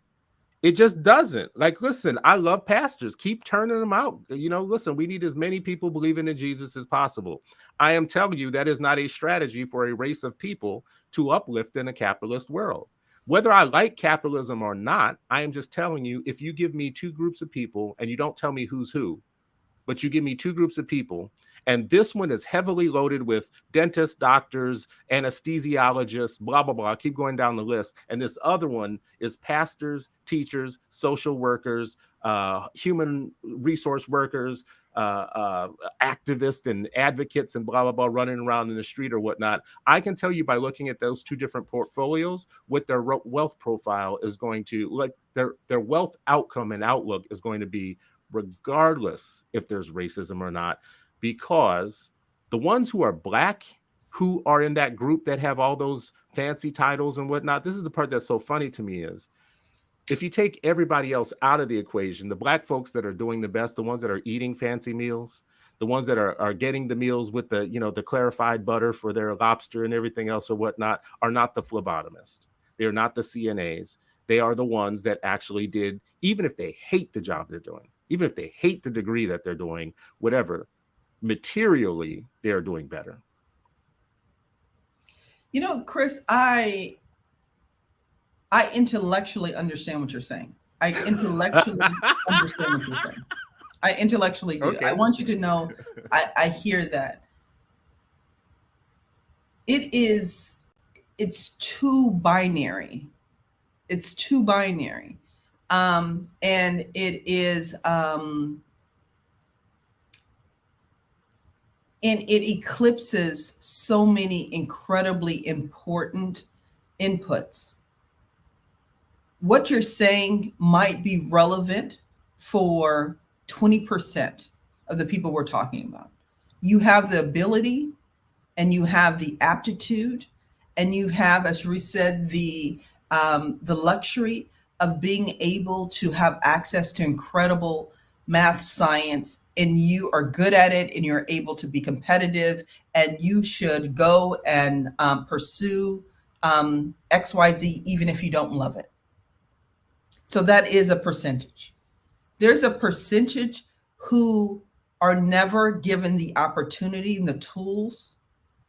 It just doesn't. Like, listen, I love pastors. Keep turning them out. Listen, we need as many people believing in Jesus as possible. I am telling you that is not a strategy for a race of people to uplift in a capitalist world. Whether I like capitalism or not, I am just telling you, if you give me 2 groups of people and you don't tell me who's who, but you give me 2 groups of people, and this one is heavily loaded with dentists, doctors, anesthesiologists, blah, blah, blah. Keep going down the list. And this other one is pastors, teachers, social workers, human resource workers, activists and advocates and blah, blah, blah, running around in the street or whatnot. I can tell you by looking at those 2 different portfolios, what their wealth profile is going to, like their wealth outcome and outlook is going to be, regardless if there's racism or not, because the ones who are Black, who are in that group that have all those fancy titles and whatnot, this is the part that's so funny to me is, if you take everybody else out of the equation, the Black folks that are doing the best, the ones that are eating fancy meals, the ones that are getting the meals with the, the clarified butter for their lobster and everything else or whatnot, are not the phlebotomists. They are not the CNAs. They are the ones that actually did, even if they hate the job they're doing, even if they hate the degree that they're doing, whatever, materially, they're doing better. Chris, I intellectually understand what you're saying. I intellectually understand what you're saying. I intellectually do. Okay. I want you to know, I hear that. It's too binary. It's too binary. And it is, and it eclipses so many incredibly important inputs. What you're saying might be relevant for 20% of the people we're talking about. You have the ability and you have the aptitude and you have, as Reese said, the luxury of being able to have access to incredible math, science, and you are good at it and you're able to be competitive, and you should go and pursue XYZ even if you don't love it. So that is a percentage. There's a percentage who are never given the opportunity and the tools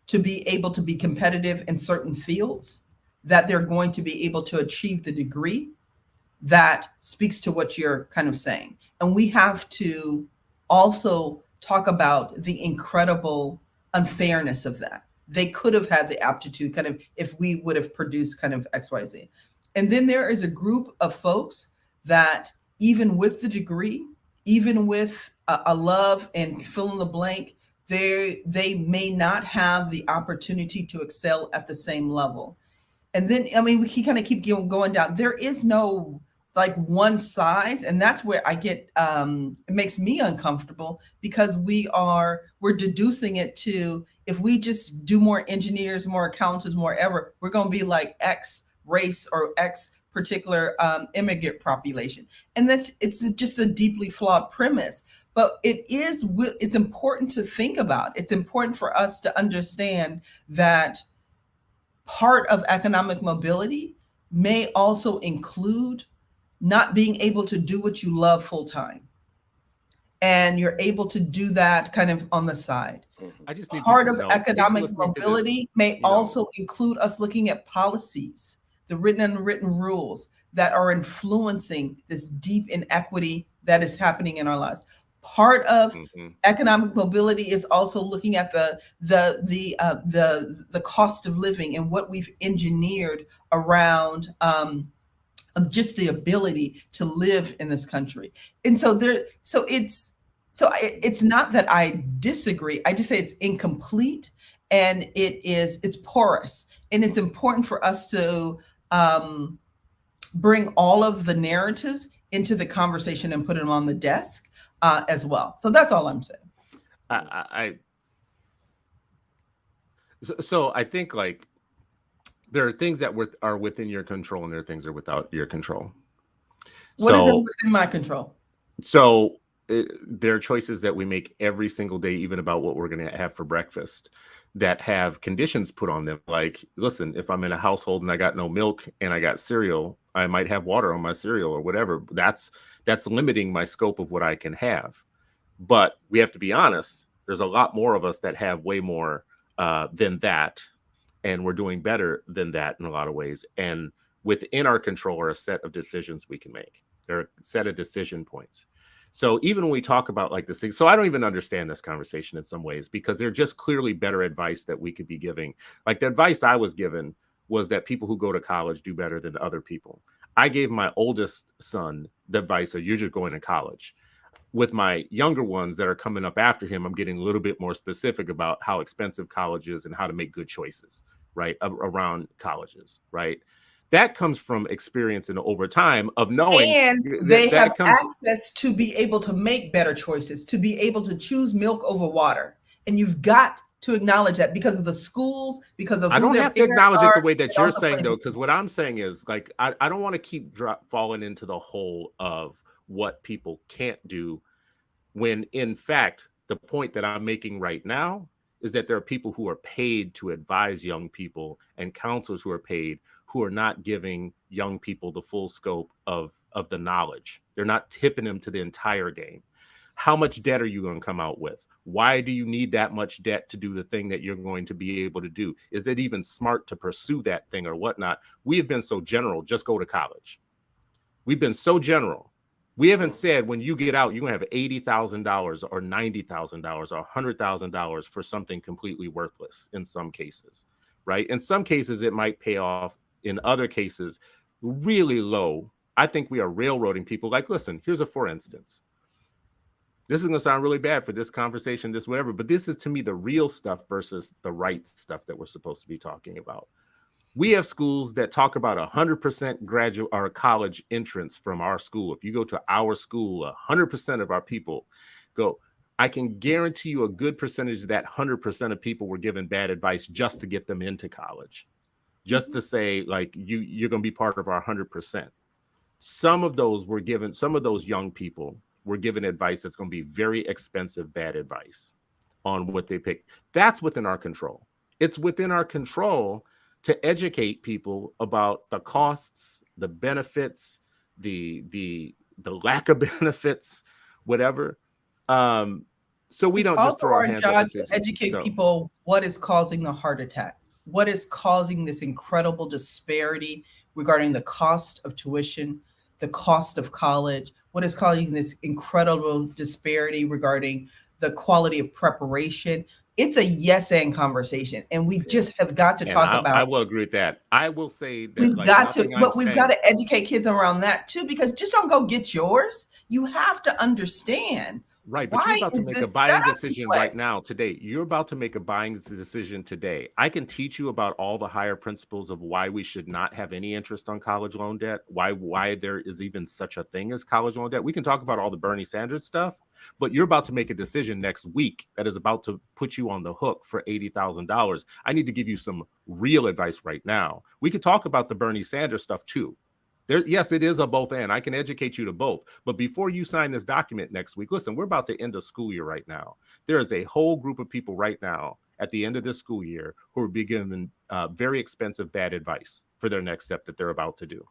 to be able to be competitive in certain fields, that they're going to be able to achieve the degree that speaks to what you're kind of saying. And we have to also talk about the incredible unfairness of that. They could have had the aptitude kind of if we would have produced kind of XYZ. And then there is a group of folks that even with the degree, even with a love and fill in the blank, they may not have the opportunity to excel at the same level. And then, I mean, we can kind of keep going down. There is no like one size, and that's where I get it makes me uncomfortable, because we're deducing it to, if we just do more engineers, more accountants, more ever, we're going to be like X race or X particular immigrant population. And it's just a deeply flawed premise. But it's important to think about. It's important for us to understand that part of economic mobility may also include not being able to do what you love full time. And you're able to do that kind of on the side. I just need part of know, economic mobility may also include us looking at policies, the written and unwritten rules that are influencing this deep inequity that is happening in our lives. Part of economic mobility is also looking at the cost of living and what we've engineered around of just the ability to live in this country. And so it's not that I disagree. I just say it's incomplete, and it's porous, and it's important for us to bring all of the narratives into the conversation and put them on the desk as well. So that's all I'm saying. So I think, like, there are things that are within your control, and there are things that are without your control. What is within my control? So there are choices that we make every single day, even about what we're going to have for breakfast, that have conditions put on them. Like, listen, if I'm in a household and I got no milk and I got cereal, I might have water on my cereal or whatever. That's limiting my scope of what I can have. But we have to be honest. There's a lot more of us that have way more than that. And we're doing better than that in a lot of ways. And within our control are a set of decisions we can make. There are a set of decision points. So even when we talk about like this thing, so I don't even understand this conversation in some ways, because they're just clearly better advice that we could be giving. Like, the advice I was given was that people who go to college do better than other people. I gave my oldest son the advice of, you're just going to college. With my younger ones that are coming up after him, I'm getting a little bit more specific about how expensive college is and how to make good choices, right, around colleges, right? That comes from experience and over time of knowing. And they have access to be able to make better choices, to be able to choose milk over water. And you've got to acknowledge that, because of the schools, because of I don't have to acknowledge it the way that you're saying, though, because what I'm saying is, like, I don't want to keep falling into the hole of what people can't do, when in fact the point that I'm making right now is that there are people who are paid to advise young people, and counselors who are paid, who are not giving young people the full scope of the knowledge. They're not tipping them to the entire game. How much debt are you going to come out with? Why do you need that much debt to do the thing that you're going to be able to do? Is it even smart to pursue that thing or whatnot? We have been so general, just go to college. We've been so general. We haven't said, when you get out, you're going to have $80,000 or $90,000 or $100,000 for something completely worthless in some cases, right? In some cases, it might pay off. In other cases, really low. I think we are railroading people. Like, listen, here's a for instance. This is going to sound really bad for this conversation, this whatever, but this is, to me, the real stuff versus the right stuff that we're supposed to be talking about. We have schools that talk about 100% graduate or college entrance from our school. If you go to our school, 100% of our people go. I can guarantee you a good percentage of that 100% of people were given bad advice just to get them into college, just to say, like, you're going to be part of our 100%. Some of those young people were given advice that's going to be very expensive, bad advice on what they pick. That's within our control. It's within our control to educate people about the costs, the benefits, the lack of benefits, whatever. So we don't just throw our hands up to educate people what is causing the heart attack, what is causing this incredible disparity regarding the cost of tuition, the cost of college, what is causing this incredible disparity regarding the quality of preparation. It's a yes and conversation, and we just have got to talk about. I will agree with that. I will say that we've got to, but we've got to educate kids around that too, because just don't go get yours. You have to understand Right, but you're Why about to is make a this set buying up this decision way? right now, today. You're about to make a buying decision today. I can teach you about all the higher principles of why we should not have any interest on college loan debt, why there is even such a thing as college loan debt. We can talk about all the Bernie Sanders stuff, but you're about to make a decision next week that is about to put you on the hook for $80,000. I need to give you some real advice right now. We could talk about the Bernie Sanders stuff too. Yes, it is a both and. I can educate you to both. But before you sign this document next week, listen, we're about to end a school year right now. There is a whole group of people right now at the end of this school year who are being given very expensive bad advice for their next step that they're about to do.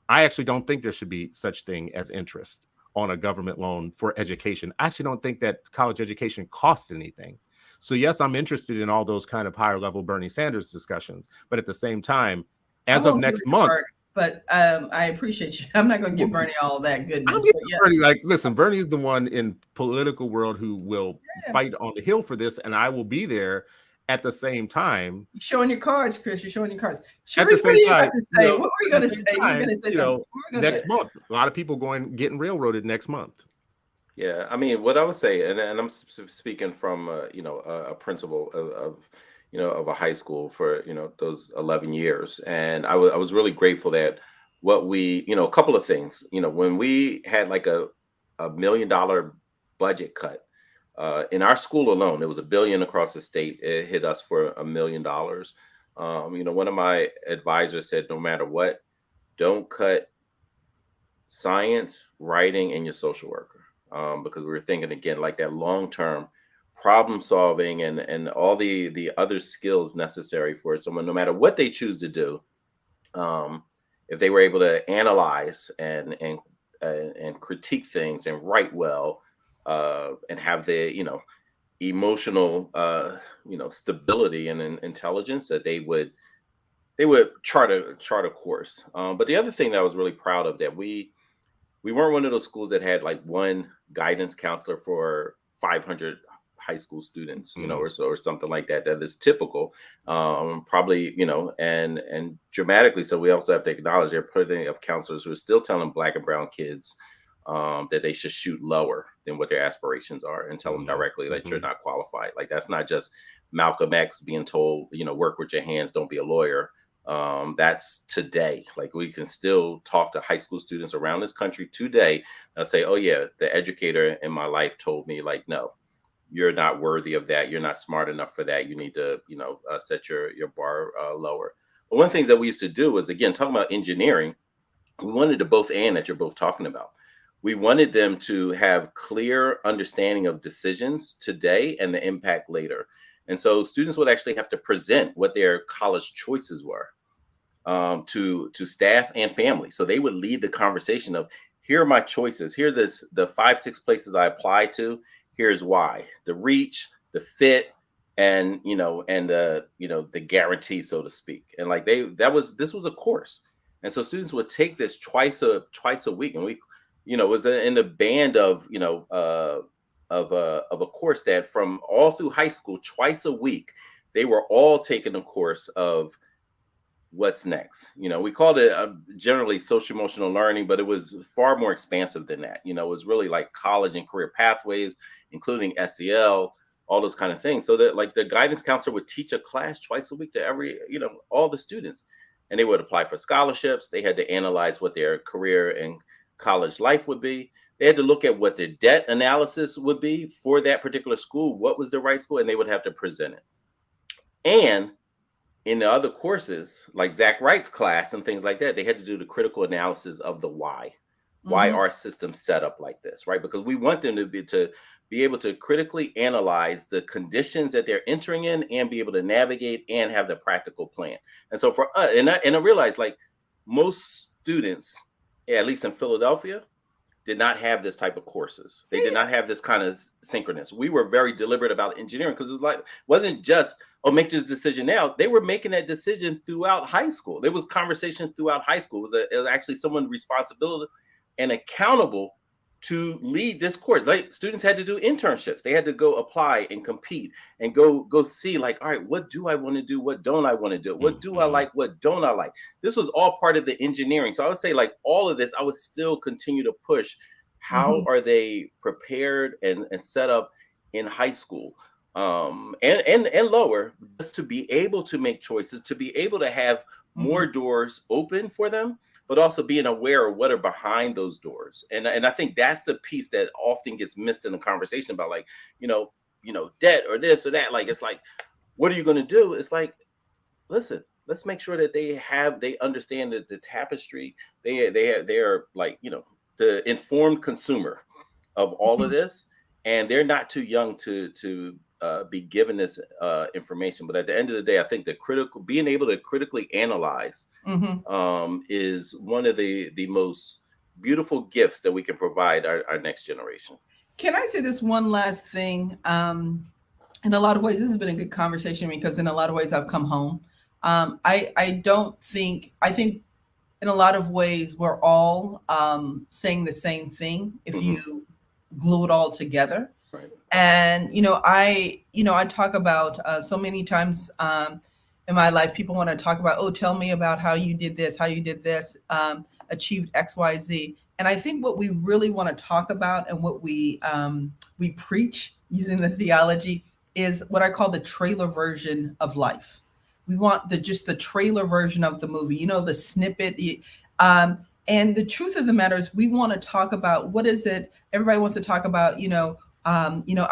I actually don't think there should be such thing as interest on a government loan for education. I actually don't think that college education costs anything. So yes, I'm interested in all those kind of higher level Bernie Sanders discussions. But at the same time, I as of won't give next it to month, Bernie, but I appreciate you. I'm not going to give Bernie all that I'm goodness, giving but yeah, Bernie, like, listen, Bernie's the one in political world who will yeah. fight on the Hill for this, and I will be there at the same time. You're showing your cards, Chris. You're showing your cards. At the Sharice, what same are you time, about to say? What were you at going the to same say? You were going time, to say something. What were you gonna next say? month, a lot of people getting railroaded next month. Yeah, I mean, what I would say, and I'm speaking from a principal of a high school for those 11 years, and I was really grateful that what we a couple of things, when we had like a $1 million budget cut in our school alone, it was $1 billion across the state. It hit us for $1 million. One of my advisors said, no matter what, don't cut science, writing, and your social worker, because we were thinking again like that long term problem solving and all the other skills necessary for someone, no matter what they choose to do. If they were able to analyze and critique things and write well, and have the emotional stability and intelligence, that they would chart a course. But the other thing that I was really proud of, that we weren't one of those schools that had like one guidance counselor for 500 high school students, or something like that. That is typical, probably, and dramatically. So we also have to acknowledge there are plenty of counselors who are still telling Black and brown kids that they should shoot lower than what their aspirations are, and tell them directly that you're not qualified. Like, that's not just Malcolm X being told, work with your hands, don't be a lawyer. That's today. Like, we can still talk to high school students around this country today and say, oh yeah, the educator in my life told me, like, no, you're not worthy of that. You're not smart enough for that. You need to, set your bar lower. But one of the things that we used to do was, again, talking about engineering, we wanted to both and that you're both talking about. We wanted them to have clear understanding of decisions today and the impact later. And so students would actually have to present what their college choices were, to staff and family. So they would lead the conversation of, here are my choices. Here are the 5-6 places I apply to. Here's why: the reach, the fit, and the guarantee, so to speak. And like this was a course. And so students would take this twice a week, and we, was in the band of a course that from all through high school, twice a week, they were all taking a course of what's next. We called it generally social emotional learning, but it was far more expansive than that. It was really like college and career pathways, including SEL, all those kind of things. So that, like, the guidance counselor would teach a class twice a week to all the students, and they would apply for scholarships. They had to analyze what their career and college life would be. They had to look at what the debt analysis would be for that particular school, what was the right school, and they would have to present it. And in the other courses, like Zach Wright's class and things like that, they had to do the critical analysis of the why our system set up like this, right? Because we want them to be able to critically analyze the conditions that they're entering in and be able to navigate and have the practical plan. And so for us, and I realized, like, most students, at least in Philadelphia, did not have this type of courses. They did not have this kind of synchronous. We were very deliberate about engineering, because it wasn't just, oh, make this decision now. They were making that decision throughout high school. There was conversations throughout high school. It was actually someone's responsibility and accountable to lead this course. Like, students had to do internships. They had to go apply and compete and go see, like, all right, what do I want to do? What don't I want to do? What do I like? What don't I like? This was all part of the engineering. So I would say, like, all of this, I would still continue to push How are they prepared and set up in high school, and lower, just to be able to make choices, to be able to have more doors open for them, but also being aware of what are behind those doors. And I think that's the piece that often gets missed in the conversation about, like, debt or this or that. Like, it's like, what are you going to do? It's like, listen, let's make sure that they understand the tapestry. They're like, the informed consumer of all of this, and they're not too young to be given this information. But at the end of the day, I think being able to critically analyze is one of the most beautiful gifts that we can provide our next generation. Can I say this one last thing? In a lot of ways, this has been a good conversation, because in a lot of ways I've come home. I think in a lot of ways we're all saying the same thing if you glue it all together. Right. And I talk about so many times in my life, people want to talk about, oh, tell me about how you did this, achieved XYZ. And I think what we really want to talk about, and what we preach using the theology, is what I call the trailer version of life. We want just the trailer version of the movie, the snippet. And the truth of the matter is, we want to talk about, what is it? Everybody wants to talk about, I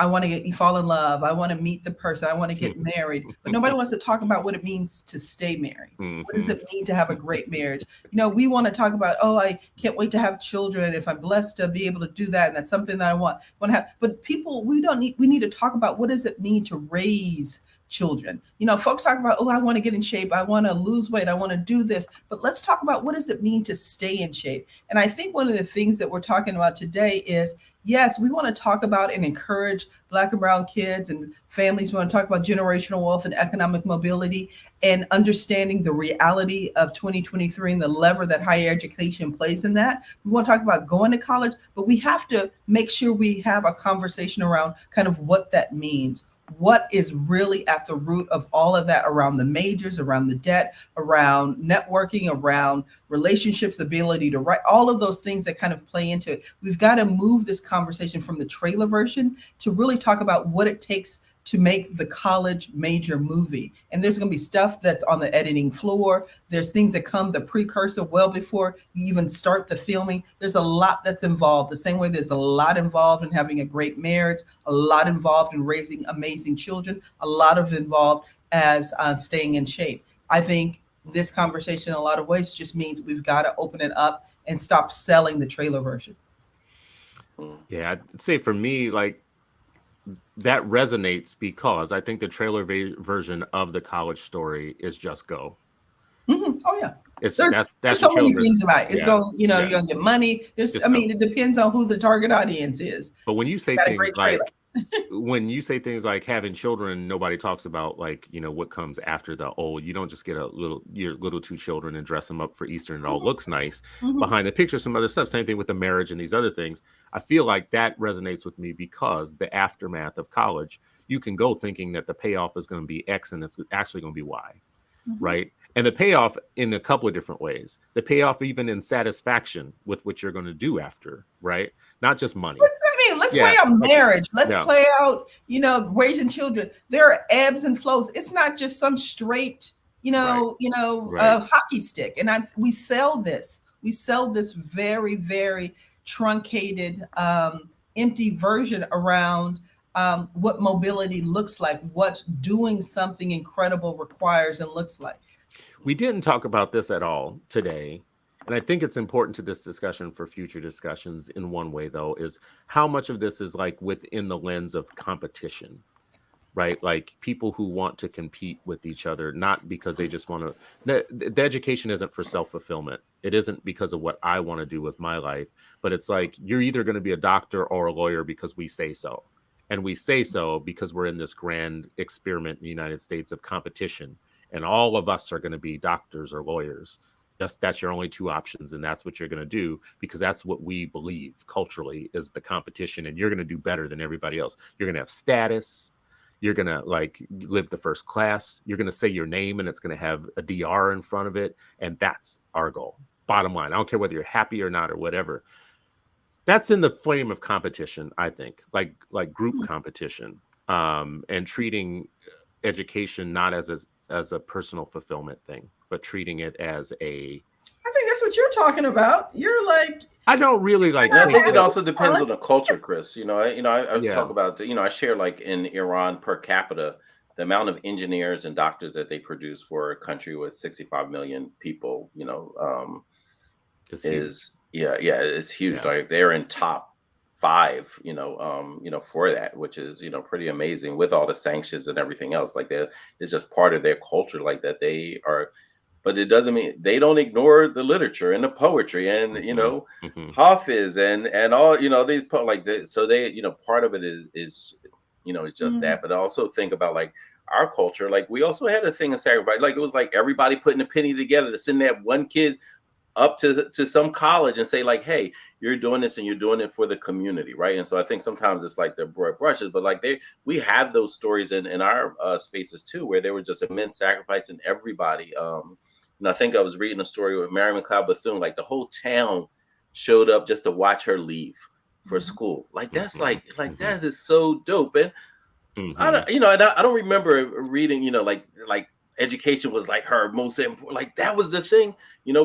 want to fall in love. I want to meet the person. I want to get married. But nobody wants to talk about what it means to stay married. What does it mean to have a great marriage? We want to talk about, oh, I can't wait to have children. And if I'm blessed to be able to do that, and that's something that I want to have. But we need to talk about, what does it mean to raise children? Folks talk about, oh, I want to get in shape, I want to lose weight, I want to do this. But let's talk about, what does it mean to stay in shape? And I think one of the things that we're talking about today is, yes, we want to talk about and encourage Black and brown kids and families. We want to talk about generational wealth and economic mobility, and understanding the reality of 2023 and the lever that higher education plays in that. We want to talk about going to college, but we have to make sure we have a conversation around kind of what that means. What is really at the root of all of that, around the majors, around the debt, around networking, around relationships, ability to write, all of those things that kind of play into it. We've got to move this conversation from the trailer version to really talk about what it takes to make the college major movie. And there's going to be stuff that's on the editing floor. There's things that come, the precursor, well before you even start the filming. There's a lot that's involved. The same way there's a lot involved in having a great marriage, a lot involved in raising amazing children, a lot of involved as staying in shape. I think this conversation, in a lot of ways, just means we've got to open it up and stop selling the trailer version. Yeah, I'd say for me, like, that resonates because I think the trailer version of the college story is just go. Oh yeah, There's so many things about it. It's going, you're gonna get money. It depends on who the target audience is. But when you say things like when you say things like having children, nobody talks about, like, what comes after the old. You don't just get your little two children and dress them up for Easter and it all looks nice. Behind the picture, some other stuff. Same thing with the marriage and these other things. I feel like that resonates with me because the aftermath of college, you can go thinking that the payoff is going to be X and it's actually going to be Y, right? And the payoff in a couple of different ways. The payoff even in satisfaction with what you're going to do after, right? Not just money. Let's play out marriage. Let's play out, raising children. There are ebbs and flows. It's not just some straight, hockey stick. And we sell this. We sell this very, very truncated, empty version around what mobility looks like, what doing something incredible requires and looks like. We didn't talk about this at all today. And I think it's important to this discussion for future discussions in one way, though, is how much of this is like within the lens of competition, right? Like people who want to compete with each other, not because they just want to. The education isn't for self-fulfillment. It isn't because of what I want to do with my life, but it's like you're either going to be a doctor or a lawyer because we say so. And we say so because we're in this grand experiment in the United States of competition. And all of us are going to be doctors or lawyers. That's your only two options, and that's what you're going to do because that's what we believe culturally is the competition, and you're going to do better than everybody else. You're going to have status. You're going to live the first class. You're going to say your name, and it's going to have a DR in front of it, and that's our goal. Bottom line, I don't care whether you're happy or not or whatever. that's in the frame of competition, I think, like group competition, and treating education not as a personal fulfillment thing, but treating it as a. I think that's what you're talking about. You're like, I don't really like. And I think think it that, also depends on the culture, Chris. I yeah. talk about I share like in Iran per capita, the amount of engineers and doctors that they produce for a country with 65 million people, It's huge. is it's huge. Yeah. Like they're in top five, for that, which is pretty amazing with all the sanctions and everything else. Like that, it's just part of their culture, like that they are. But it doesn't mean they don't ignore the literature and the poetry and Hafiz and all these like that. So they part of it is is just that. But I also think about like our culture. Like we also had a thing of sacrifice. Like it was like everybody putting a penny together to send that one kid up to some college and say like, hey, you're doing this and you're doing it for the community, right? And so I think sometimes it's like the broad brushes, but like we have those stories in our spaces too, where there was just immense sacrifice in everybody. And I think I was reading a story with Mary McLeod Bethune, like the whole town showed up just to watch her leave for school. Like that's like that is so dope. And I don't, and I don't remember reading, like education was like her most important, like that was the thing,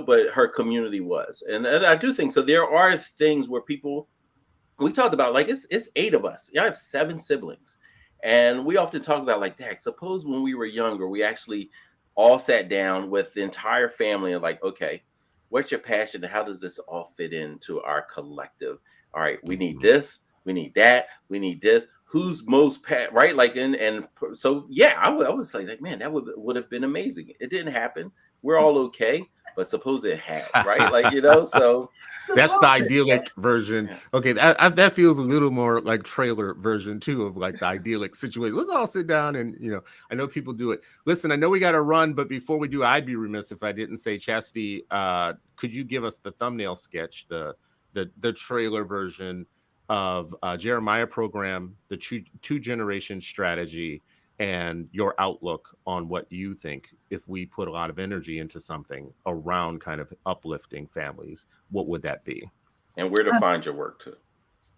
but her community was. And I do think so. There are things where we talked about, like, it's 8 of us. I have 7 siblings. And we often talk about like that. Suppose when we were younger, we actually all sat down with the entire family and like, okay, what's your passion? And how does this all fit into our collective? All right, we need this, we need that, we need this. Who's most right? Like, and so yeah, I was like, man, that would have been amazing. It didn't happen. We're all okay, but suppose it had, right? Like, so that's the idyllic version. Okay, that feels a little more like trailer version too of like the idyllic situation. Let's all sit down and I know people do it. Listen, I know we got to run, but before we do, I'd be remiss if I didn't say, Chastity, could you give us the thumbnail sketch, the trailer version of Jeremiah program, the two generation strategy, and your outlook on what you think, if we put a lot of energy into something around kind of uplifting families, what would that be? And where to find your work too?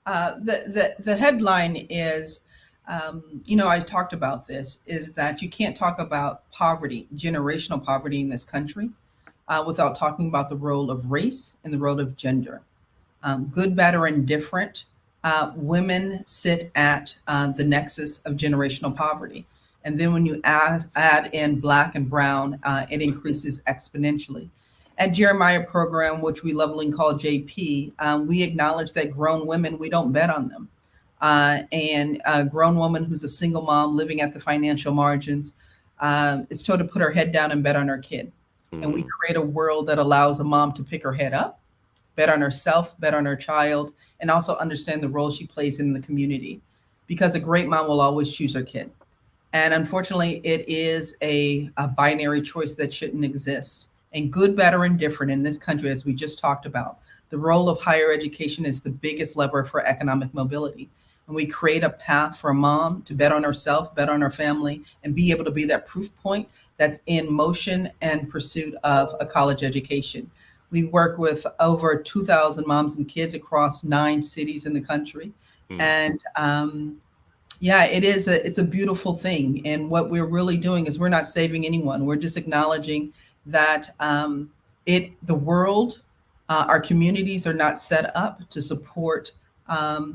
The headline is, I talked about this, is that you can't talk about poverty, generational poverty in this country, without talking about the role of race and the role of gender. Good, bad, or indifferent, women sit at the nexus of generational poverty. And then when you add in Black and Brown, it increases exponentially. At Jeremiah program, which we lovingly call JP, we acknowledge that grown women, we don't bet on them. And a grown woman who's a single mom living at the financial margins is told to put her head down and bet on her kid. And we create a world that allows a mom to pick her head up, bet on herself, bet on her child, and also understand the role she plays in the community. Because a great mom will always choose her kid. And unfortunately, it is a binary choice that shouldn't exist. And good, bad, or indifferent in this country, as we just talked about, the role of higher education is the biggest lever for economic mobility. And we create a path for a mom to bet on herself, bet on her family, and be able to be that proof point that's in motion and pursuit of a college education. We work with over 2,000 moms and kids across 9 cities in the country. And it's a beautiful thing. And what we're really doing is we're not saving anyone. We're just acknowledging that the world, our communities are not set up to support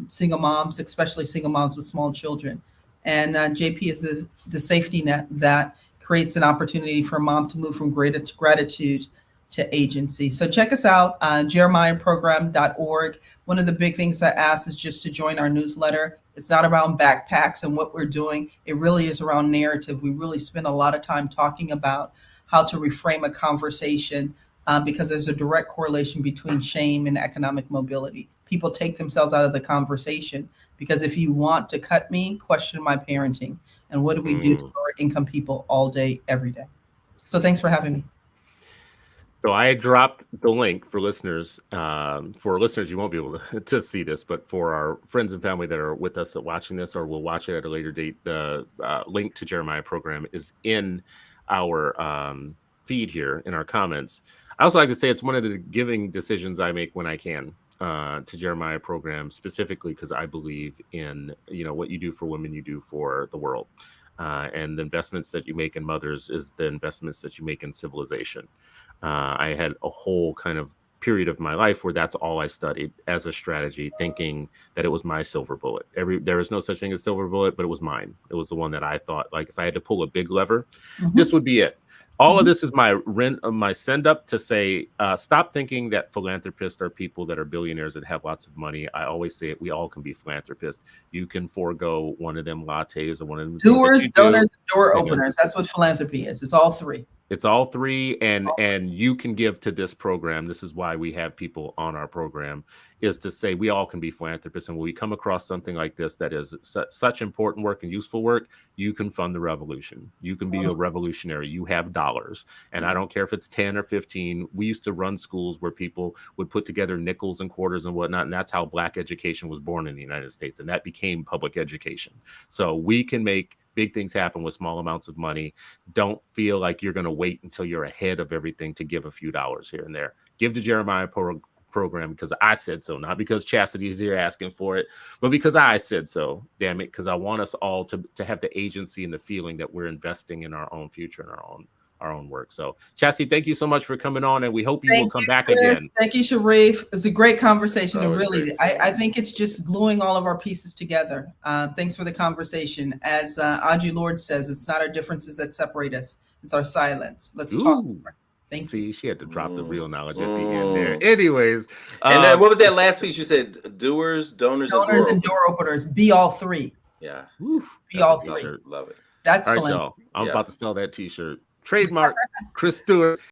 single moms, especially single moms with small children. And JP is the safety net that creates an opportunity for a mom to move from gratitude to agency. So check us out on jeremiahprogram.org. One of the big things I ask is just to join our newsletter. It's not around backpacks and what we're doing. It really is around narrative. We really spend a lot of time talking about how to reframe a conversation because there's a direct correlation between shame and economic mobility. People take themselves out of the conversation because if you want to cut me, question my parenting. And what do we do to lower income people all day, every day? So thanks for having me. So I dropped the link for listeners. For listeners, you won't be able to see this, but for our friends and family that are with us watching this or will watch it at a later date, the link to Jeremiah program is in our feed here in our comments. I also like to say it's one of the giving decisions I make when I can. to Jeremiah program specifically because I believe in, what you do for women, you do for the world. And the investments that you make in mothers is the investments that you make in civilization. I had a whole kind of period of my life where that's all I studied as a strategy, thinking that it was my silver bullet. There is no such thing as silver bullet, but it was mine. It was the one that I thought, like, if I had to pull a big lever, this would be it. All of this is my send up to say, stop thinking that philanthropists are people that are billionaires that have lots of money. I always say it. We all can be philanthropists. You can forego one of them lattes or one of them doers, donors, and door openers. That's what philanthropy is. It's all three. It's all three, and you can give to this program. This is why we have people on our program, is to say we all can be philanthropists. And when we come across something like this that is such important work and useful work, you can fund the revolution. You can be a revolutionary. You have dollars. And I don't care if it's 10 or 15. We used to run schools where people would put together nickels and quarters and whatnot. And that's how Black education was born in the United States. And that became public education. So we can make big things happen with small amounts of money. Don't feel like you're going to wait until you're ahead of everything to give a few dollars here and there. Give the Jeremiah program because I said so, not because Chastity is here asking for it, but because I said so. Damn it, because I want us all to have the agency and the feeling that we're investing in our own future and our own work. So Chastity, thank you so much for coming on, and we hope you will come back again. Thank you, Sharif. It's a great conversation, and really, I think it's just gluing all of our pieces together. Thanks for the conversation. As Audre Lorde says, it's not our differences that separate us, it's our silence. Let's talk more. Thank you. See, she had to drop the real knowledge at the end there. Anyways, and then what was that last piece you said? Doers, donors, and door openers. Be all three. Yeah. Be all three. Love it. That's all right, y'all. I'm about to sell that t-shirt. Trademark Chris Stewart.